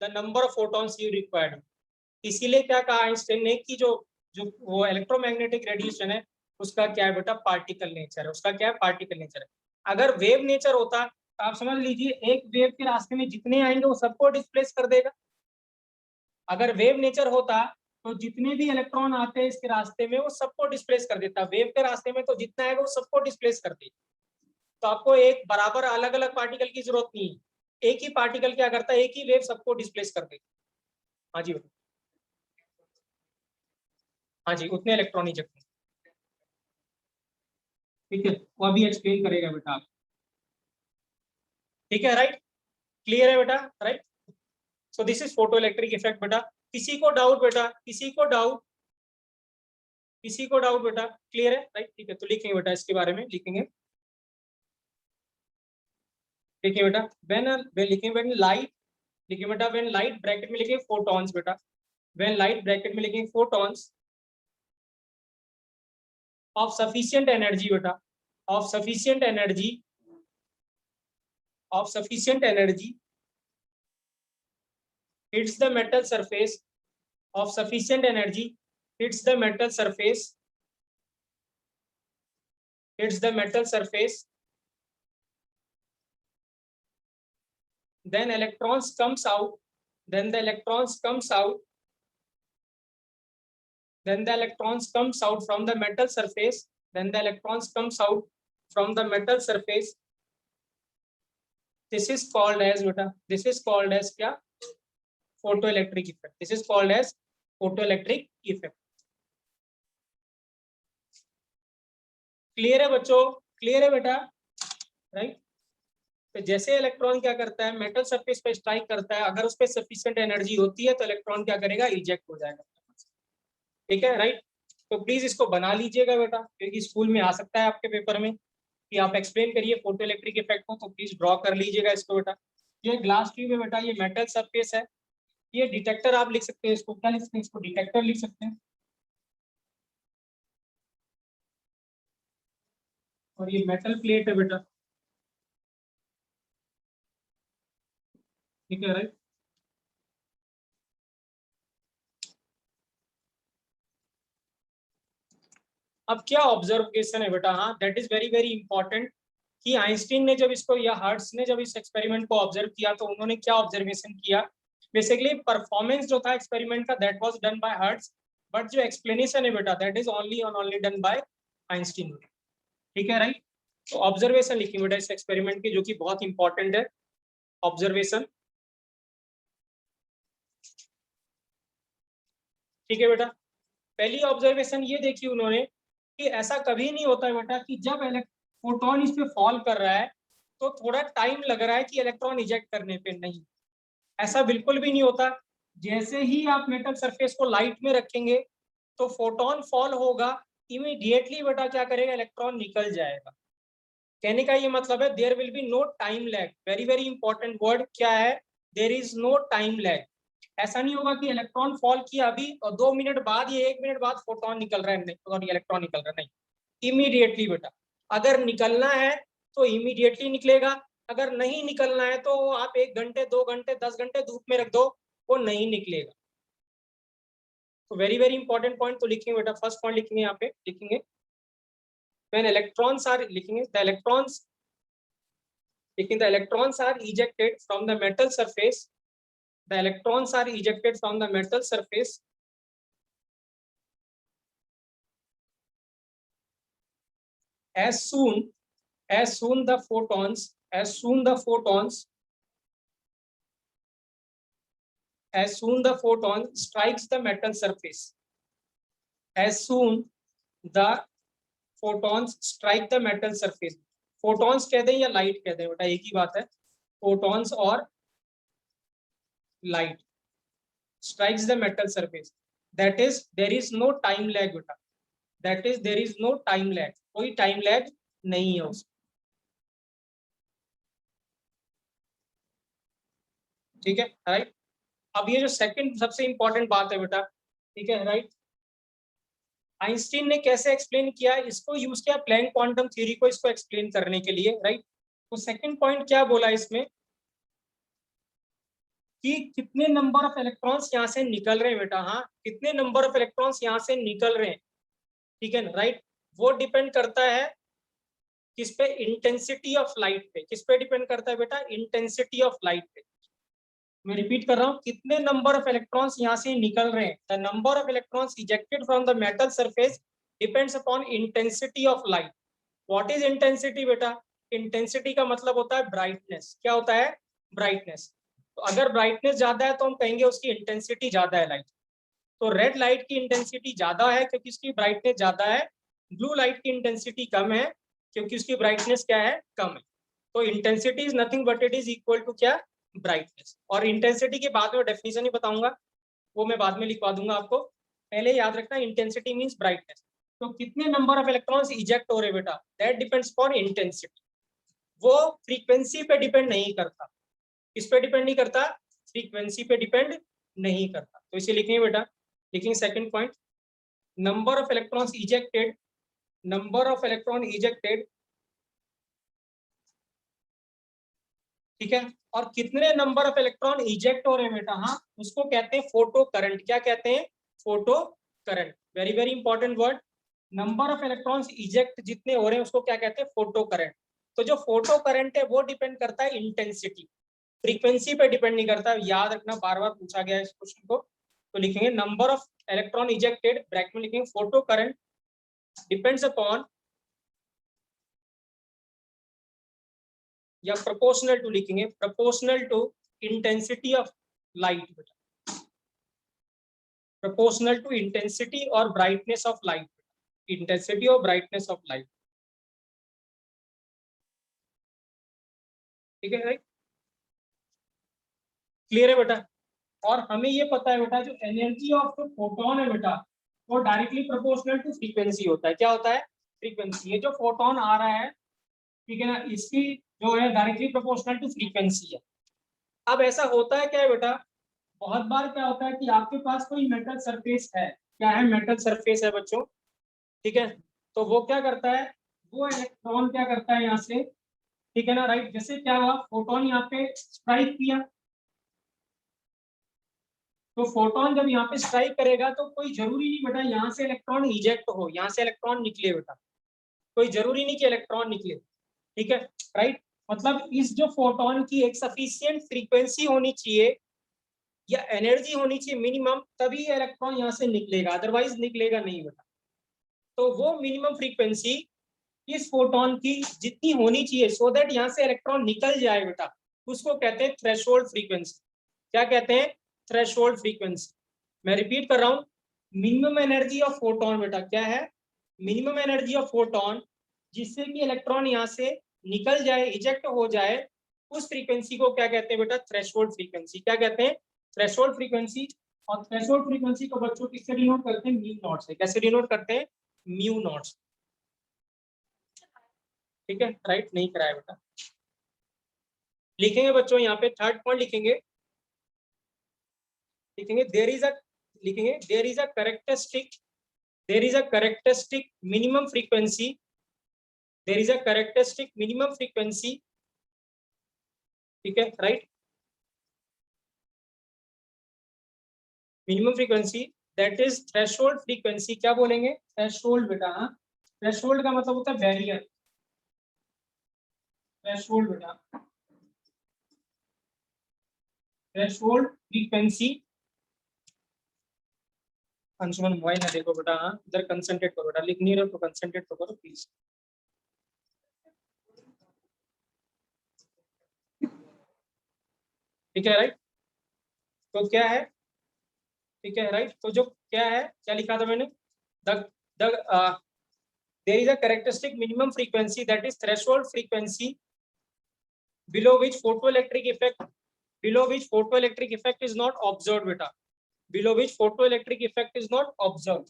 the number of photons you required. इसीलिए क्या कहा आइंस्टाइन ने कि जो जो वो इलेक्ट्रोमैग्नेटिक रेडिएशन है उसका क्या है बेटा, पार्टिकल नेचर है। उसका क्या है, पार्टिकल नेचर है। अगर वेव नेचर होता तो आप समझ लीजिए एक वेव के रास्ते में जितने आएंगे वो सबको डिस्प्लेस कर देगा। अगर वेव नेचर होता तो जितने भी इलेक्ट्रॉन आते हैं इसके रास्ते में वो सबको डिस्प्लेस कर देता। वेव के रास्ते में तो जितना आएगा वो सबको डिस्प्लेस कर देगा। तो आपको एक बराबर अलग अलग पार्टिकल की जरूरत नहीं है, एक ही पार्टिकल क्या करता है, एक ही वेव सबको डिस्प्लेस कर देगा। हाँ जी बेटा, हाँ जी, उतने इलेक्ट्रॉन इजेक्ट। ठीक है, वो अभी एक्सप्लेन करेगा बेटा आप। ठीक है राइट, क्लियर है बेटा right. So this is photo electric effect बेटा। किसी को डाउट बेटा, किसी को डाउट, किसी को डाउट बेटा, क्लियर है राइट। ठीक है, तो लिखेंगे बेटा इसके बारे में, लिखेंगे देखिए बेटा, व्हेन लिखेंगे व्हेन लाइट, लिखिए बेटा व्हेन लाइट ब्रैकेट में लिखेंगे फोटॉन्स बेटा, व्हेन लाइट ब्रैकेट में लिखेंगे photons of sufficient energy beta, of sufficient energy, of sufficient energy hits the metal surface, of sufficient energy hits the metal surface, hits the metal surface, then electrons comes out, then the electrons comes out, then the electrons comes out from the metal surface, then the electrons comes out from the metal surface. This is called as beta, this is called as क्या, photoelectric effect. This is called as photoelectric effect. Clear है बच्चों, clear है बेटा right. तो जैसे electron क्या करता है, मेटल सरफेस पे स्ट्राइक करता है, अगर उस पर सफिशिएंट एनर्जी होती है तो इलेक्ट्रॉन क्या करेगा, इजेक्ट हो जाएगा। ठीक है राइट। तो प्लीज इसको बना लीजिएगा बेटा, क्योंकि स्कूल में आ सकता है आपके पेपर में कि आप एक्सप्लेन करिए फोटो इलेक्ट्रिक इफेक्ट को, तो प्लीज ड्रॉ कर लीजिएगा इसको बेटा। ये ग्लास ट्यूब है बेटा, ये मेटल सरफेस है, ये डिटेक्टर आप लिख सकते हैं, इसको क्या लिख सकते हैं, इसको डिटेक्टर लिख सकते हैं। और ये मेटल प्लेट है बेटा, ठीक है राइट। अब क्या ऑब्जर्वेशन है बेटा, हाँ that is very very important, कि आइंस्टीन ने जब इसको या हर्ट्ज ने जब इस एक्सपेरिमेंट को ऑब्जर्व किया तो उन्होंने क्या ऑब्जर्वेशन किया। बेसिकली परफॉर्मेंस जो था एक्सपेरिमेंट का that was done by hertz, but जो एक्सप्लेनेशन है बेटा that is only on only done by Einstein. ठीक है राइट। तो ऑब्जर्वेशन लिखिए बेटा इस एक्सपेरिमेंट की, जो कि बहुत इंपॉर्टेंट है ऑब्जर्वेशन। ठीक है बेटा, पहली ऑब्जर्वेशन ये देखी उन्होंने कि ऐसा कभी नहीं होता है बेटा कि जब फोटोन इस पे फॉल कर रहा है तो थोड़ा टाइम लग रहा है कि इलेक्ट्रॉन इजेक्ट करने पे, नहीं, ऐसा बिल्कुल भी नहीं होता। जैसे ही आप मेटल सरफेस को लाइट में रखेंगे तो फोटोन फॉल होगा, इमीडिएटली बेटा क्या करेगा, इलेक्ट्रॉन निकल जाएगा। कहने का ये मतलब है there will be no time lag. Very very important word क्या है, there is no time lag. ऐसा नहीं होगा कि इलेक्ट्रॉन फॉल किया अभी और 2 मिनट बाद या 1 मिनट बाद फोटोन निकल रहा है, नहीं, और इलेक्ट्रॉन निकल रहा है, नहीं, इमीडिएटली बेटा। अगर निकलना है तो इमीडिएटली निकलेगा, अगर नहीं निकलना है तो आप 1 घंटे 2 घंटे 10 घंटे धूप में रख दो, वो नहीं निकलेगा। तो वेरी वेरी इंपॉर्टेंट पॉइंट तो लिखेंगे बेटा, फर्स्ट पॉइंट लिखेंगे यहाँ पे, लिखेंगे when electrons are, लिखेंगे the electrons, लिखेंगे the electrons are ejected from the metal surface, the electrons are ejected from the metal surface as soon the photons strikes the metal surface. As soon the photons strike the metal surface. photons कह दें या light कह दें बेटा, एक ही बात है. photons और light strikes the metal surface. That is, there is no time lag बेटा. That is, there is no time lag. कोई time lag नहीं है उसमें. ठीक है, राइट. अब ये जो सेकंड सबसे इंपॉर्टेंट बात है बेटा, ठीक है, राइट. आइंस्टीन ने कैसे एक्सप्लेन किया, इसको यूज किया प्लैंक क्वांटम थ्योरी को इसको एक्सप्लेन करने के लिए, राइट. तो सेकंड पॉइंट क्या बोला इसमें कि कितने नंबर ऑफ इलेक्ट्रॉन्स यहाँ से निकल रहे हैं बेटा. हाँ, कितने नंबर ऑफ इलेक्ट्रॉन्स यहाँ से निकल रहे हैं, ठीक है, राइट. वो डिपेंड करता है किस पे, इंटेंसिटी ऑफ लाइट पे. किस पे डिपेंड करता है बेटा, इंटेंसिटी ऑफ लाइट पे. मैं रिपीट कर रहा हूँ, कितने नंबर ऑफ इलेक्ट्रॉन्स यहाँ से निकल रहे हैं. The number of electrons ejected from the metal surface depends upon intensity of light. What is intensity बेटा? इंटेंसिटी का मतलब होता है ब्राइटनेस. क्या होता है? ब्राइटनेस. तो अगर ब्राइटनेस ज्यादा है तो हम कहेंगे उसकी इंटेंसिटी ज्यादा है लाइट. तो रेड लाइट की इंटेंसिटी ज्यादा है क्योंकि उसकी ब्राइटनेस ज्यादा है. ब्लू लाइट की इंटेंसिटी कम है क्योंकि उसकी ब्राइटनेस क्या है, कम है. तो intensity is nothing but it is equal to क्या, ब्राइटनेस. और इंटेंसिटी के बाद में डेफिनेशन ही बताऊंगा, वो मैं बाद में लिखवा दूंगा आपको. पहले याद रखना, इंटेंसिटी मींस ब्राइटनेस. तो कितने नंबर ऑफ इलेक्ट्रॉन्स इजेक्ट हो रहे बेटा, दैट डिपेंड्स अपॉन इंटेंसिटी. वो फ्रीक्वेंसी पे डिपेंड नहीं करता. किस पे डिपेंड नहीं करता? फ्रीक्वेंसी पे डिपेंड नहीं करता. तो इसे लिखेंगे बेटा, लिखेंगे second point, number of electrons ejected, number of electron ejected, ठीक है, और कितने नंबर ऑफ इलेक्ट्रॉन इजेक्ट हो रहे हैं बेटा, हाँ, उसको कहते हैं फोटो करंट. क्या कहते हैं? Photo current. Very very important word. Number of electrons eject जितने हो रहे हैं उसको क्या कहते हैं? Photo current. तो जो फोटो करंट है वो डिपेंड करता है इंटेंसिटी, फ्रीक्वेंसी पे डिपेंड नहीं करता. याद रखना, बार बार पूछा गया है इस क्वेश्चन को. तो लिखेंगे number of electron ejected, bracket में लिखेंगे फोटो करंट डिपेंड्स अपॉन या प्रोपोर्शनल टू, लिखेंगे proportional to intensity of light बेटा. प्रोपोर्शनल टू इंटेंसिटी और ब्राइटनेस ऑफ लाइट. इंटेंसिटी और ब्राइटनेस ऑफ लाइट, ठीक है, राइट. क्लियर है बेटा. और हमें ये पता है बेटा, जो एनर्जी ऑफ द फोटोन है बेटा, वो डायरेक्टली प्रोपोर्शनल टू फ्रीक्वेंसी होता है. क्या होता है? फ्रीक्वेंसी. ये जो फोटोन आ रहा है, ठीक है ना, इसकी जो है डायरेक्टली प्रोपोर्शनल टू फ्रीक्वेंसी है. अब ऐसा होता है क्या है बेटा, बहुत बार क्या होता है कि आपके पास कोई मेटल सरफेस है. क्या है? मेटल सरफेस है बच्चों, ठीक है. तो वो क्या करता है, वो इलेक्ट्रॉन क्या करता है यहाँ से, ठीक है ना, राइट. जैसे क्या हुआ, फोटोन यहाँ पे स्ट्राइक किया, तो फोटोन जब यहाँ पे स्ट्राइक करेगा तो कोई जरूरी नहीं बेटा यहाँ से इलेक्ट्रॉन इजेक्ट हो, यहाँ से इलेक्ट्रॉन निकले बेटा. कोई जरूरी नहीं कि इलेक्ट्रॉन निकले, ठीक है, राइट. मतलब इस जो फोटोन की एक सफिशिएंट फ्रीक्वेंसी होनी चाहिए या एनर्जी होनी चाहिए मिनिमम, तभी इलेक्ट्रॉन यहाँ से निकलेगा, अदरवाइज निकलेगा नहीं बेटा. तो वो मिनिमम फ्रीक्वेंसी इस फोटोन की जितनी होनी चाहिए सो दैट यहाँ से इलेक्ट्रॉन निकल जाए बेटा, उसको कहते हैं थ्रेशोल्ड फ्रीक्वेंसी. क्या कहते हैं? Threshold frequency. मैं रिपीट कर रहा हूँ, मिनिमम एनर्जी ऑफ फोटोन बेटा क्या है? मिनिमम एनर्जी ऑफ फोटोन, जिससे कि इलेक्ट्रॉन यहाँ से निकल जाए, इजेक्ट हो जाए, उस फ्रीक्वेंसी को क्या कहते हैं बेटा? Threshold frequency. क्या कहते हैं? Threshold frequency. और थ्रेशोल्ड फ्रीक्वेंसी को बच्चों किससे डिनोट करते हैं? म्यू नॉट से. कैसे डिनोट करते हैं? म्यू नॉट से. ठीक है, राइट. नहीं कराया बेटा. लिखेंगे बच्चों यहाँ पे थर्ड पॉइंट लिखेंगे, लिखेंगे देयर इज अ, लिखेंगे there is a characteristic, there is a characteristic minimum frequency, there is a characteristic minimum frequency, ठीक है, right. Minimum frequency that is threshold frequency. क्या बोलेंगे? थ्रेशोल्ड बेटा. हाँ, थ्रेशोल्ड का मतलब होता है बैरियर. थ्रेशोल्ड बेटा, थ्रेशोल्ड फ्रीक्वेंसी, अंशुमन मोबाइल ना देखो बेटा, हाँ इधर कंसंट्रेट करो बेटा, लिख नहीं रहे हो तो कंसंट्रेट तो करो प्लीज। ठीक है राइट, तो क्या है, ठीक है राइट, तो जो क्या है, क्या लिखा था मैंने, the there is a characteristic minimum frequency, that is threshold frequency below which photoelectric effect is not observed beta, below which photoelectric effect is not observed।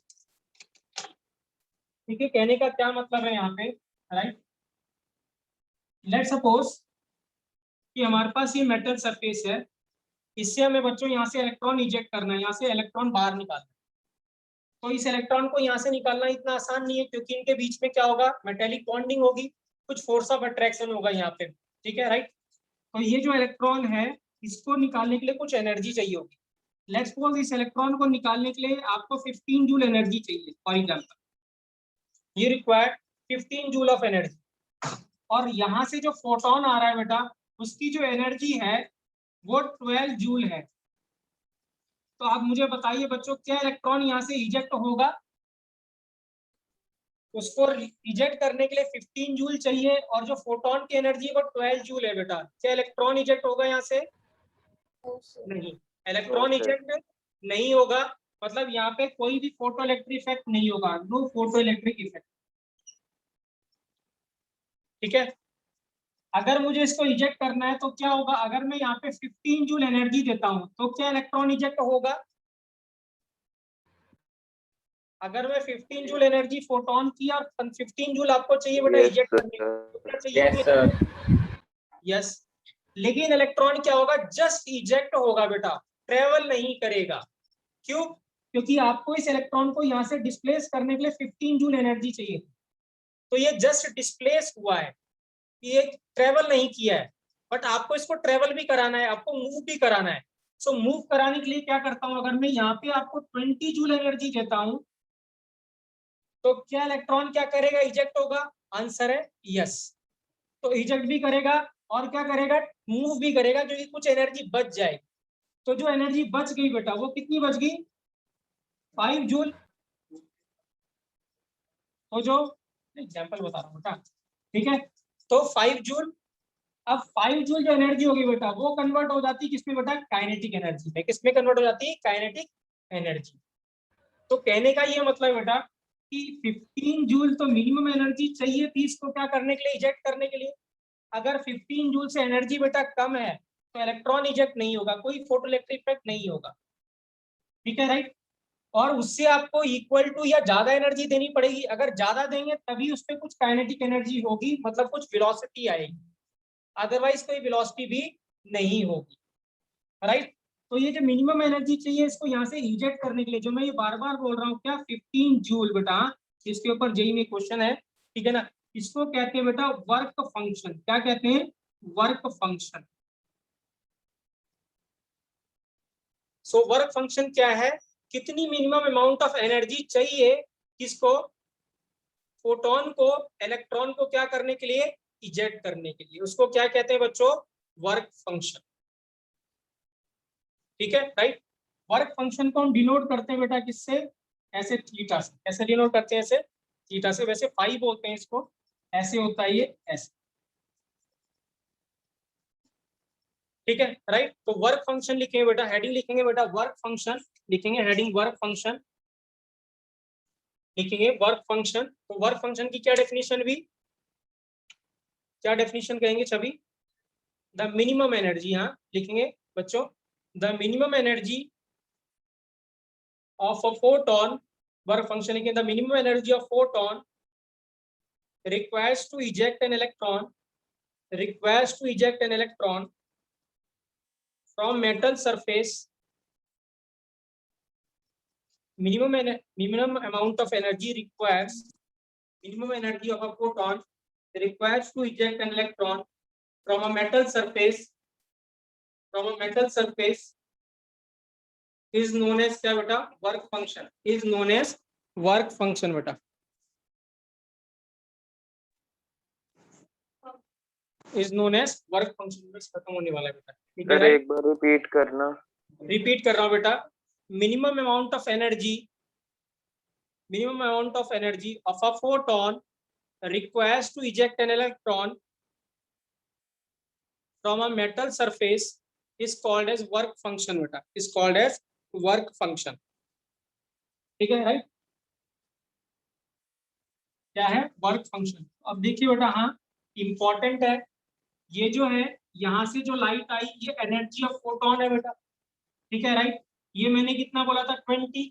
ठीक है, कहने का क्या मतलब है यहाँ पे, राइट, लेट सपोज कि हमारे पास ये मेटल सरफेस है, इससे हमें बच्चों यहाँ से इलेक्ट्रॉन इजेक्ट करना है, यहाँ से इलेक्ट्रॉन बाहर निकालना है। तो इस इलेक्ट्रॉन को यहाँ से निकालना इतना आसान नहीं है, क्योंकि इनके बीच में क्या होगा, मेटेलिक बॉन्डिंग होगी, कुछ फोर्स ऑफ अट्रैक्शन होगा यहाँ पे। ठीक है राइट, तो ये जो इलेक्ट्रॉन है इसको निकालने के लिए कुछ एनर्जी चाहिए होगी। लेट्स सपोज इस इलेक्ट्रॉन को निकालने के लिए आपको 15 जूल एनर्जी चाहिए फॉर एग्जांपल, ये रिक्वायर्ड 15 जूल ऑफ एनर्जी, और यहाँ से जो फोटोन आ रहा है बेटा उसकी जो एनर्जी है वो 12 जूल है। तो आप मुझे बताइए बच्चों, क्या इलेक्ट्रॉन यहाँ से इजेक्ट होगा, उसको इजेक्ट करने के लिए 15 जूल चाहिए, और जो फोटोन की एनर्जी है वो 12 जूल है बेटा, क्या इलेक्ट्रॉन इजेक्ट होगा यहाँ से? नहीं, इलेक्ट्रॉन इजेक्ट नहीं होगा, मतलब यहाँ पे कोई भी फोटो इलेक्ट्रिक इफेक्ट नहीं होगा, नो फोटो इलेक्ट्रिक इफेक्ट। ठीक है, अगर मुझे इसको इजेक्ट करना है तो क्या होगा, अगर मैं यहाँ पे 15 जूल एनर्जी देता हूँ तो क्या इलेक्ट्रॉन इजेक्ट होगा? अगर मैं 15 जूल एनर्जी फोटोन की और 15 जूल आपको चाहिए बेटा इजेक्ट करने के लिए, तो क्या चाहिए? यस, लेकिन इलेक्ट्रॉन क्या होगा, जस्ट इजेक्ट होगा बेटा, ट्रेवल नहीं करेगा। क्यों? क्योंकि आपको इस इलेक्ट्रॉन को यहाँ से डिस्प्लेस करने के लिए 15 जूल एनर्जी चाहिए, तो ये जस्ट डिस्प्लेस हुआ है, ये ट्रेवल नहीं किया है, बट आपको इसको ट्रेवल भी कराना है, आपको मूव भी कराना है। सो मूव कराने के लिए क्या करता हूं, अगर मैं यहाँ पे आपको 20 जूल एनर्जी देता हूं तो क्या इलेक्ट्रॉन क्या करेगा, इजेक्ट होगा? आंसर है यस, तो इजेक्ट भी करेगा और क्या करेगा, मूव भी करेगा, क्योंकि कुछ एनर्जी बच जाएगी। तो जो एनर्जी बच गई बेटा वो कितनी बच गई, 5 जूल। तो जो एग्जांपल बता रहा हूँ बेटा, ठीक है, तो 5 जूल, अब 5 जूल जो एनर्जी होगी बेटा वो कन्वर्ट हो जाती है किसमें बेटा, काइनेटिक एनर्जी में। किसमें कन्वर्ट हो जाती है, काइनेटिक एनर्जी। तो कहने का ये मतलब बेटा कि 15 जूल तो मिनिमम एनर्जी चाहिए थी इसको क्या करने के लिए, इजेक्ट करने के लिए। अगर 15 जूल से एनर्जी बेटा कम है तो इलेक्ट्रॉन इजेक्ट नहीं होगा, कोई फोटो इलेक्ट्रिक इफेक्ट नहीं होगा। ठीक है राइट, और उससे आपको इक्वल टू या ज्यादा एनर्जी देनी पड़ेगी, अगर ज्यादा देंगे तभी उस पर कुछ काइनेटिक एनर्जी होगी, मतलब कुछ वेलोसिटी आएगी, अदरवाइज कोई वेलोसिटी भी नहीं होगी। राइट, तो ये जो मिनिमम एनर्जी चाहिए इसको यहाँ से इजेक्ट करने के लिए, जो मैं ये बार बार बोल रहा हूँ क्या, 15 जूल बेटा, इसके ऊपर जेईई में क्वेश्चन है। ठीक है ना, इसको कहते हैं बेटा वर्क फंक्शन। क्या कहते हैं, work function. So work function क्या है, कितनी मिनिमम अमाउंट ऑफ एनर्जी चाहिए किसको, फोटोन को, इलेक्ट्रॉन को क्या करने के लिए, इजेक्ट करने के लिए, उसको क्या कहते हैं बच्चों, वर्क फंक्शन। ठीक है राइट, वर्क फंक्शन को हम डिनोट करते हैं बेटा किससे, ऐसे थीटा से। कैसे डिनोट करते हैं, ऐसे थीटा से, वैसे फाई बोलते हैं इसको, ऐसे होता है ये, ऐसे। ठीक है राइट, तो वर्क फंक्शन लिखेंगे बेटा, हेडिंग लिखेंगे बेटा वर्क फंक्शन, लिखेंगे हेडिंग वर्क फंक्शन, लिखेंगे वर्क फंक्शन। तो वर्क फंक्शन की क्या डेफिनेशन भी, क्या डेफिनेशन कहेंगे छवि, द मिनिमम एनर्जी, हाँ लिखेंगे बच्चों, the minimum energy of a photon, work function again, the minimum energy of photon requires to eject an electron, requires to eject an electron from metal surface, minimum amount of energy requires, minimum energy of a photon requires to eject an electron from a metal surface, from a metal surface is known as क्या बेटा, work function, is known as work function बेटा, is known as work function। बस खत्म होने वाला है बेटा। Sir एक बार रिपीट करना। रिपीट कर रहा हूं बेटा, minimum amount of energy of a photon requires to eject an electron from a metal surface is called as work function बेटा, is called as work function. ठीक है, राइट? क्या है? Work function. अब देखिए बेटा, हाँ इंपॉर्टेंट है, ये जो है यहाँ से जो लाइट आई ये एनर्जी ऑफ फोटोन है बेटा. ठीक है, राइट? ये मैंने कितना बोला था 20,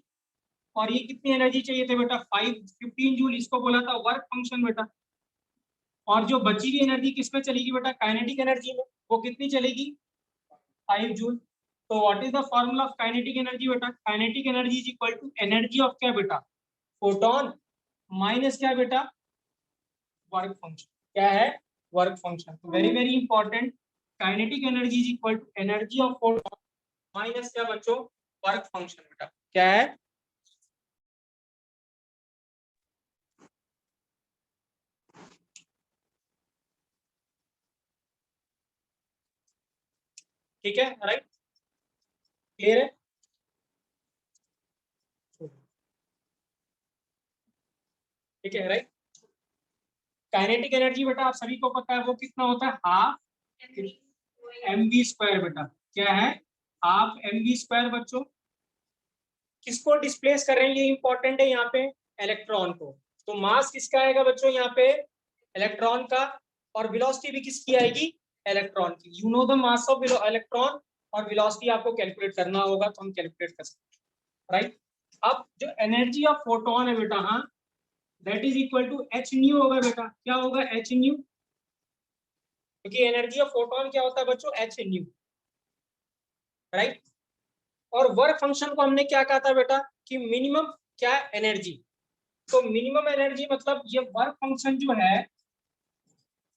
और ये कितनी एनर्जी चाहिए थे बेटा 15 जूल, इसको बोला था वर्क फंक्शन बेटा. और जो बची हुई एनर्जी किसमें चलेगी बेटा? काइनेटिक एनर्जी में. वो कितनी चलेगी? 5 जूल. तो what is the formula of kinetic energy बेटा? Kinetic energy is equal to energy of क्या बेटा? फोटोन माइनस क्या बेटा? Work function. क्या है? Work function. तो very very important, kinetic energy is equal to energy of photon minus क्या बच्चों? वर्क फंक्शन बेटा. क्या है? ठीक है, राइट? क्लियर है? ठीक है, राइट? काइनेटिक एनर्जी बेटा आप सभी को पता है वो कितना होता है? हाफ mv स्क्वायर बेटा. क्या है? हाफ mv स्क्वायर बच्चों. किसको डिस्प्लेस कर रहे हैं ये इंपॉर्टेंट है यहाँ पे? इलेक्ट्रॉन को. तो मास किसका आएगा बच्चों यहाँ पे? इलेक्ट्रॉन का. और वेलोसिटी भी किसकी आएगी? इलेक्ट्रॉन की. You know the mass of electron, और वेलोसिटी आपको कैलकुलेट करना होगा, तो हम कैलकुलेट कर सकते हैं, राइट? अब जो एनर्जी ऑफ फोटोन है बेटा, हाँ that is equal to H nu होगा बेटा. क्या होगा? H nu. क्योंकि एनर्जी ऑफ फोटोन क्या होता है बच्चों? H nu, right? और वर्क फंक्शन को हमने क्या कहा था बेटा? कि मिनिमम क्या एनर्जी. तो मिनिमम एनर्जी मतलब ये वर्क फंक्शन जो है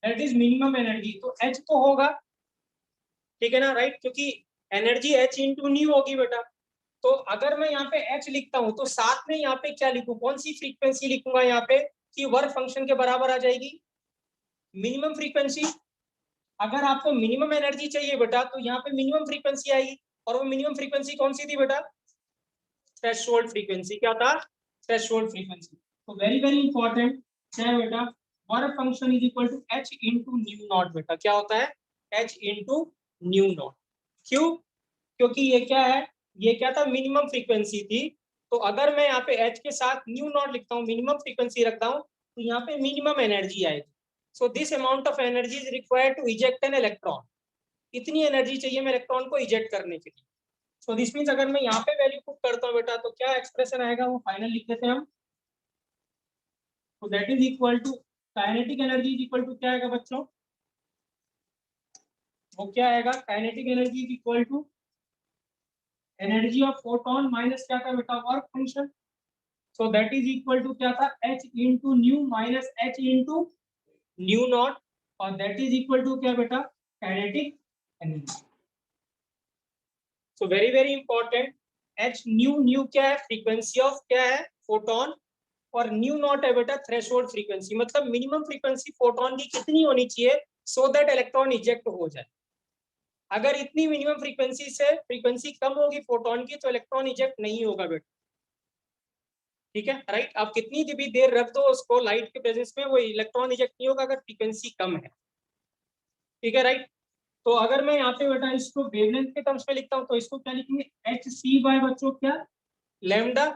दैट इज मिनिमम एनर्जी. तो एच तो होगा, ठीक है ना, राइट? क्योंकि एनर्जी एच इंटू न्यू होगी बेटा. तो अगर मैं यहाँ पे एच लिखता हूँ तो साथ में यहाँ पे क्या लिखूं? कौन सी फ्रीक्वेंसी लिखूंगा यहाँ पे कि वर्क फंक्शन के बराबर आ जाएगी? Minimum frequency. अगर आपको मिनिमम एनर्जी चाहिए बेटा तो यहाँ पे मिनिमम फ्रीक्वेंसी आएगी. और वो मिनिमम फ्रीक्वेंसी कौन सी थी बेटा? Threshold frequency. क्या था? Threshold frequency. तो वेरी वेरी इंपॉर्टेंट है बेटा, work function is equal to H into nu not बेटा. क्या होता है? H into nu not. क्यों? क्योंकि ये क्या है? ये क्या था? मिनिमम फ्रीक्वेंसी थी. तो अगर मैं यहाँ पे एच के साथ न्यू नॉट लिखता हूँ, मिनिमम फ्रीक्वेंसी रखता हूँ, तो यहाँ पे मिनिमम एनर्जी आएगी. So this amount of energy is required to eject an electron. इतनी एनर्जी चाहिए मैं इलेक्ट्रॉन को इजेक्ट करने के लिए. सो दिस मीन्स अगर मैं यहाँ पे वैल्यू पुट करता हूँ बेटा तो क्या एक्सप्रेशन आएगा वो फाइनल लिख देते हैं हम. तो that is equal to kinetic energy is equal to क्या आएगा बच्चों? वो क्या आएगा? Kinetic energy is equal to energy of photon minus क्या था बेटा? Work function. So that is equal to क्या था? H into nu minus H into nu not, और दैट इज इक्वल टू क्या बेटा? Kinetic energy. So very very important, H nu. Nu क्या है? फ्रीक्वेंसी ऑफ क्या है? फोटोन. और न्यू नॉट है बेटा थ्रेशोल्ड फ्रीक्वेंसी. मतलब मिनिमम फ्रीक्वेंसी फोटोन की कितनी होनी चाहिए सो दैट इलेक्ट्रॉन इजेक्ट हो जाए. अगर इतनी मिनिमम फ्रीक्वेंसी से फ्रीक्वेंसी कम होगी फोटोन की तो इलेक्ट्रॉन इजेक्ट नहीं होगा बेटा. ठीक है, राइट? आप कितनी भी देर रख दो उसको लाइट के प्रेजेंस में, वो इलेक्ट्रॉन इजेक्ट नहीं होगा अगर फ्रीक्वेंसी कम है. ठीक है, राइट? तो अगर मैं यहाँ पे बेटा इसको वेवलेंथ के टर्म्स में लिखता हूँ तो इसको क्या लिखेंगे? एच सी बाय बच्चों क्या? लैम्डा.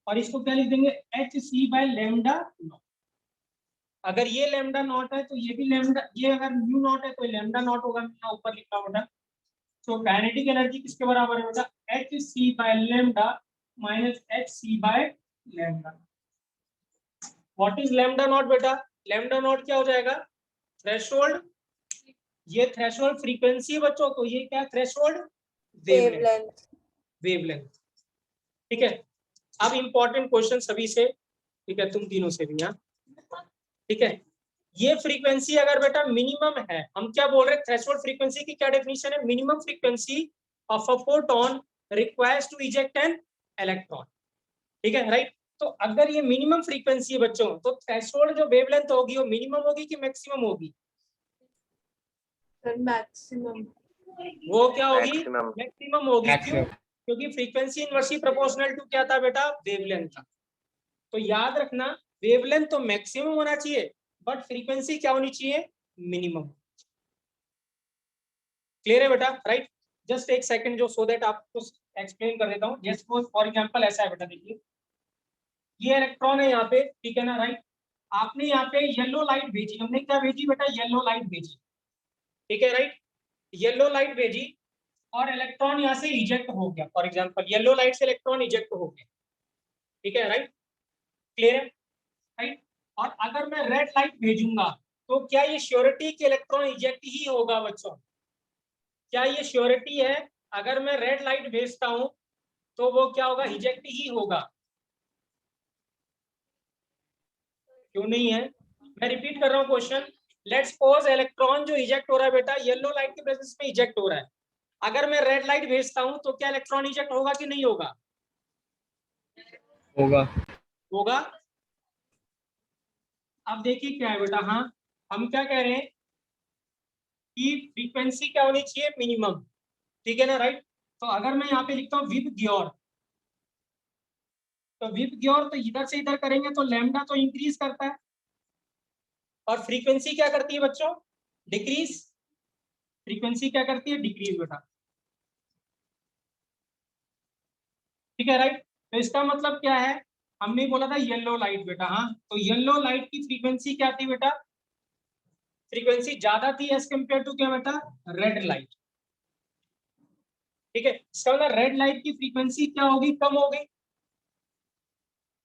और इसको क्या लिख देंगे? H C by lambda not. अगर ये लैम्डा नॉट है तो ये भी लैम्डा, ये अगर न्यू नॉट है तो लैम्डा नॉट होगा. मैं ऊपर लिखा बेटा. तो काइनेटिक एनर्जी किसके बराबर है बेटा? H C by lambda minus H C by lambda. What is lambda not बेटा? लैम्डा नॉट क्या हो जाएगा? थ्रेशोल्ड. ये थ्रेशोल्ड फ्रीक्वेंसी बच्चों, तो ये क्या? Threshold wavelength. वेवलेंथ. ठीक है. अब इंपॉर्टेंट क्वेश्चन सभी से, ठीक है, तुम तीनों से भी. यहाँ ठीक है, ये फ्रीक्वेंसी अगर बेटा मिनिमम है, हम क्या बोल रहे हैं? थ्रेशोल्ड फ्रीक्वेंसी की क्या डेफिनेशन है? Minimum frequency of a photon requires to eject an electron. ठीक है, राइट? तो अगर ये मिनिमम फ्रीक्वेंसी है बच्चों तो थ्रेशोल्ड जो वेवलेंथ होगी वो मिनिमम होगी कि मैक्सिमम होगी? मैक्सिमम. वो क्या होगी? मैक्सिमम। मैक्सिमम होगी। क्यों? Maximum. क्योंकि फ्रीक्वेंसी इनवर्सली प्रोपोर्शनल टू क्या था बेटा? वेवलेंथ था। तो याद रखना वेवलेंथ तो मैक्सिमम होना चाहिए, बट फ्रीक्वेंसी क्या होनी चाहिए? मिनिमम। क्लियर है बेटा? राइट। जस्ट एक सेकंड जो सो दैट आपको एक्सप्लेन कर देता हूँ। जस्ट फॉर एग्जांपल ऐसा है बेटा, देखिए ये इलेक्ट्रॉन है यहाँ पे, ठीक है ना? राइट। आपने यहाँ पे येलो लाइट भेजी, हमने क्या भेजी बेटा? येलो लाइट भेजी, ठीक है? राइट। येलो लाइट भेजी और इलेक्ट्रॉन यहाँ से इजेक्ट हो गया। फॉर एग्जांपल येलो लाइट से इलेक्ट्रॉन इजेक्ट हो गया, ठीक है? राइट। क्लियर है? राइट। और अगर मैं रेड लाइट भेजूंगा तो क्या ये श्योरिटी कि इलेक्ट्रॉन इजेक्ट ही होगा बच्चों? क्या ये श्योरिटी है? अगर मैं रेड लाइट भेजता हूं तो वो क्या होगा? इजेक्ट ही होगा। क्यों नहीं है? मैं रिपीट कर रहा हूं क्वेश्चन। लेट्स सपोज इलेक्ट्रॉन जो इजेक्ट हो रहा है बेटा, येलो लाइट के प्रेजेंस में इजेक्ट हो रहा है। अगर मैं रेड लाइट भेजता हूं तो क्या इलेक्ट्रॉन इजेक्ट होगा कि नहीं होगा? होगा। होगा। अब देखिए क्या है बेटा, हाँ हम क्या कह रहे हैं कि फ्रीक्वेंसी क्या होनी चाहिए? मिनिमम, ठीक है ना? राइट। तो अगर मैं यहाँ पे लिखता हूँ विप ग्योर, तो विप ग्योर तो इधर से इधर करेंगे तो लैम्डा तो इंक्रीज करता है, और फ्रीक्वेंसी क्या करती है बच्चों? डिक्रीज। फ्रीक्वेंसी क्या करती है? डिक्रीज बेटा, ठीक है? राइट। तो इसका मतलब क्या है? हमने बोला था येलो लाइट बेटा, हाँ तो येलो लाइट की फ्रीक्वेंसी क्या थी बेटा? फ्रीक्वेंसी ज्यादा थी एज कंपेयर टू क्या बेटा? रेड लाइट, ठीक है? इसका मतलब रेड लाइट की फ्रीक्वेंसी क्या होगी? कम होगी,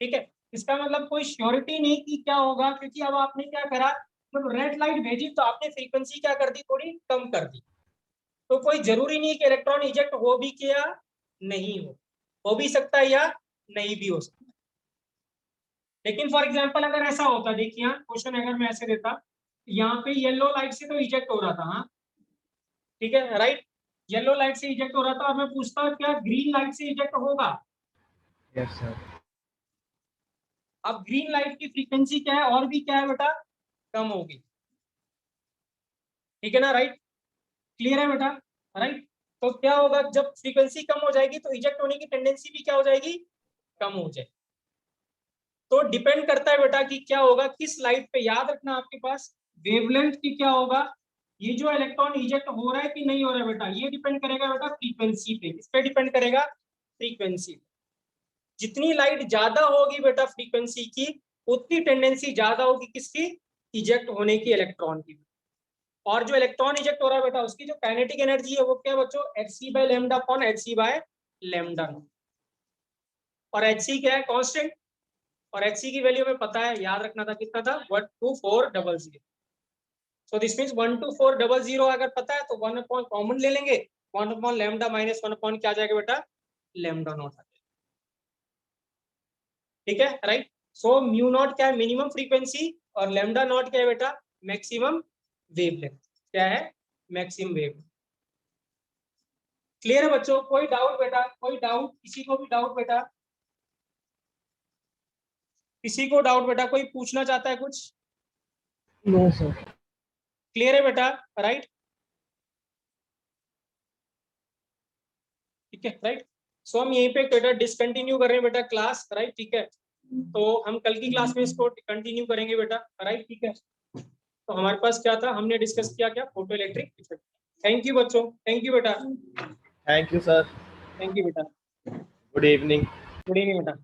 ठीक है? इसका मतलब कोई श्योरिटी नहीं कि क्या होगा, क्योंकि अब आपने क्या करा, मतलब रेड लाइट भेजी तो आपने फ्रीक्वेंसी क्या कर दी? थोड़ी कम कर दी। तो कोई जरूरी नहीं कि इलेक्ट्रॉन इजेक्ट हो भी कि या नहीं हो भी सकता है या नहीं भी हो सकता है। लेकिन फॉर एग्जांपल अगर ऐसा होता, देखिए क्वेश्चन अगर मैं ऐसे देता, यहाँ पे येलो लाइट से तो इजेक्ट हो रहा था, हाँ ठीक है? राइट। येलो लाइट से इजेक्ट हो रहा था, अब मैं पूछता क्या ग्रीन लाइट से इजेक्ट होगा? Yes sir. अब ग्रीन लाइट की फ्रीक्वेंसी क्या है? और भी क्या है बेटा? कम होगी, ठीक है ना? राइट। क्लियर है बेटा? राइट। तो क्या होगा जब फ्रीक्वेंसी कम हो जाएगी तो इजेक्ट होने की टेंडेंसी भी क्या हो जाएगी? कम हो जाएगी। तो डिपेंड करता है बेटा कि क्या होगा, किस लाइट पे। याद रखना आपके पास वेवलेंथ की क्या होगा, ये जो इलेक्ट्रॉन इजेक्ट हो रहा है कि नहीं हो रहा है बेटा, ये डिपेंड करेगा बेटा फ्रीक्वेंसी पे। किस पे डिपेंड करेगा? फ्रीक्वेंसी। जितनी लाइट ज्यादा होगी बेटा फ्रीक्वेंसी की, उतनी टेंडेंसी ज्यादा होगी किसकी? इजेक्ट होने की, इलेक्ट्रॉन की। और जो इलेक्ट्रॉन इजेक्ट हो रहा है बेटा, उसकी जो काइनेटिक एनर्जी है वो क्या बच्चों? hc by lambda upon hc by lambda. और hc क्या है? कांस्टेंट। और hc की वैल्यू हमें पता है, याद रखना था, कितना था? 12400। सो दिस मींस 12400 अगर पता है तो 1 अपॉन कॉमन ले लेंगे, 1 अपॉन लैम्डा माइनस 1 अपॉन क्या आ जाएगा बेटा? लैम्डा नॉट आ जाएगा, ठीक है? राइट। सो म्यू नॉट क्या है? Minimum frequency. और लैम्डा नॉट क्या है बेटा? Maximum wavelength. क्या है? Maximum wave. क्लियर है बच्चों? कोई डाउट बेटा? कोई डाउट? किसी को भी डाउट बेटा? किसी को डाउट बेटा? कोई पूछना चाहता है कुछ? No sir. क्लियर है बेटा? राइट। ठीक है। राइट। सो हम यहीं पे बेटा डिसकंटिन्यू कर रहे हैं बेटा क्लास, राइट? ठीक है। तो हम कल की क्लास में इसको कंटिन्यू करेंगे बेटा, राइट? ठीक है। तो हमारे पास क्या था, हमने डिस्कस किया क्या? Photo electric effect. Thank you बच्चों, थैंक यू बेटा, thank you sir. Thank you बेटा। Good evening. गुड इवनिंग बेटा।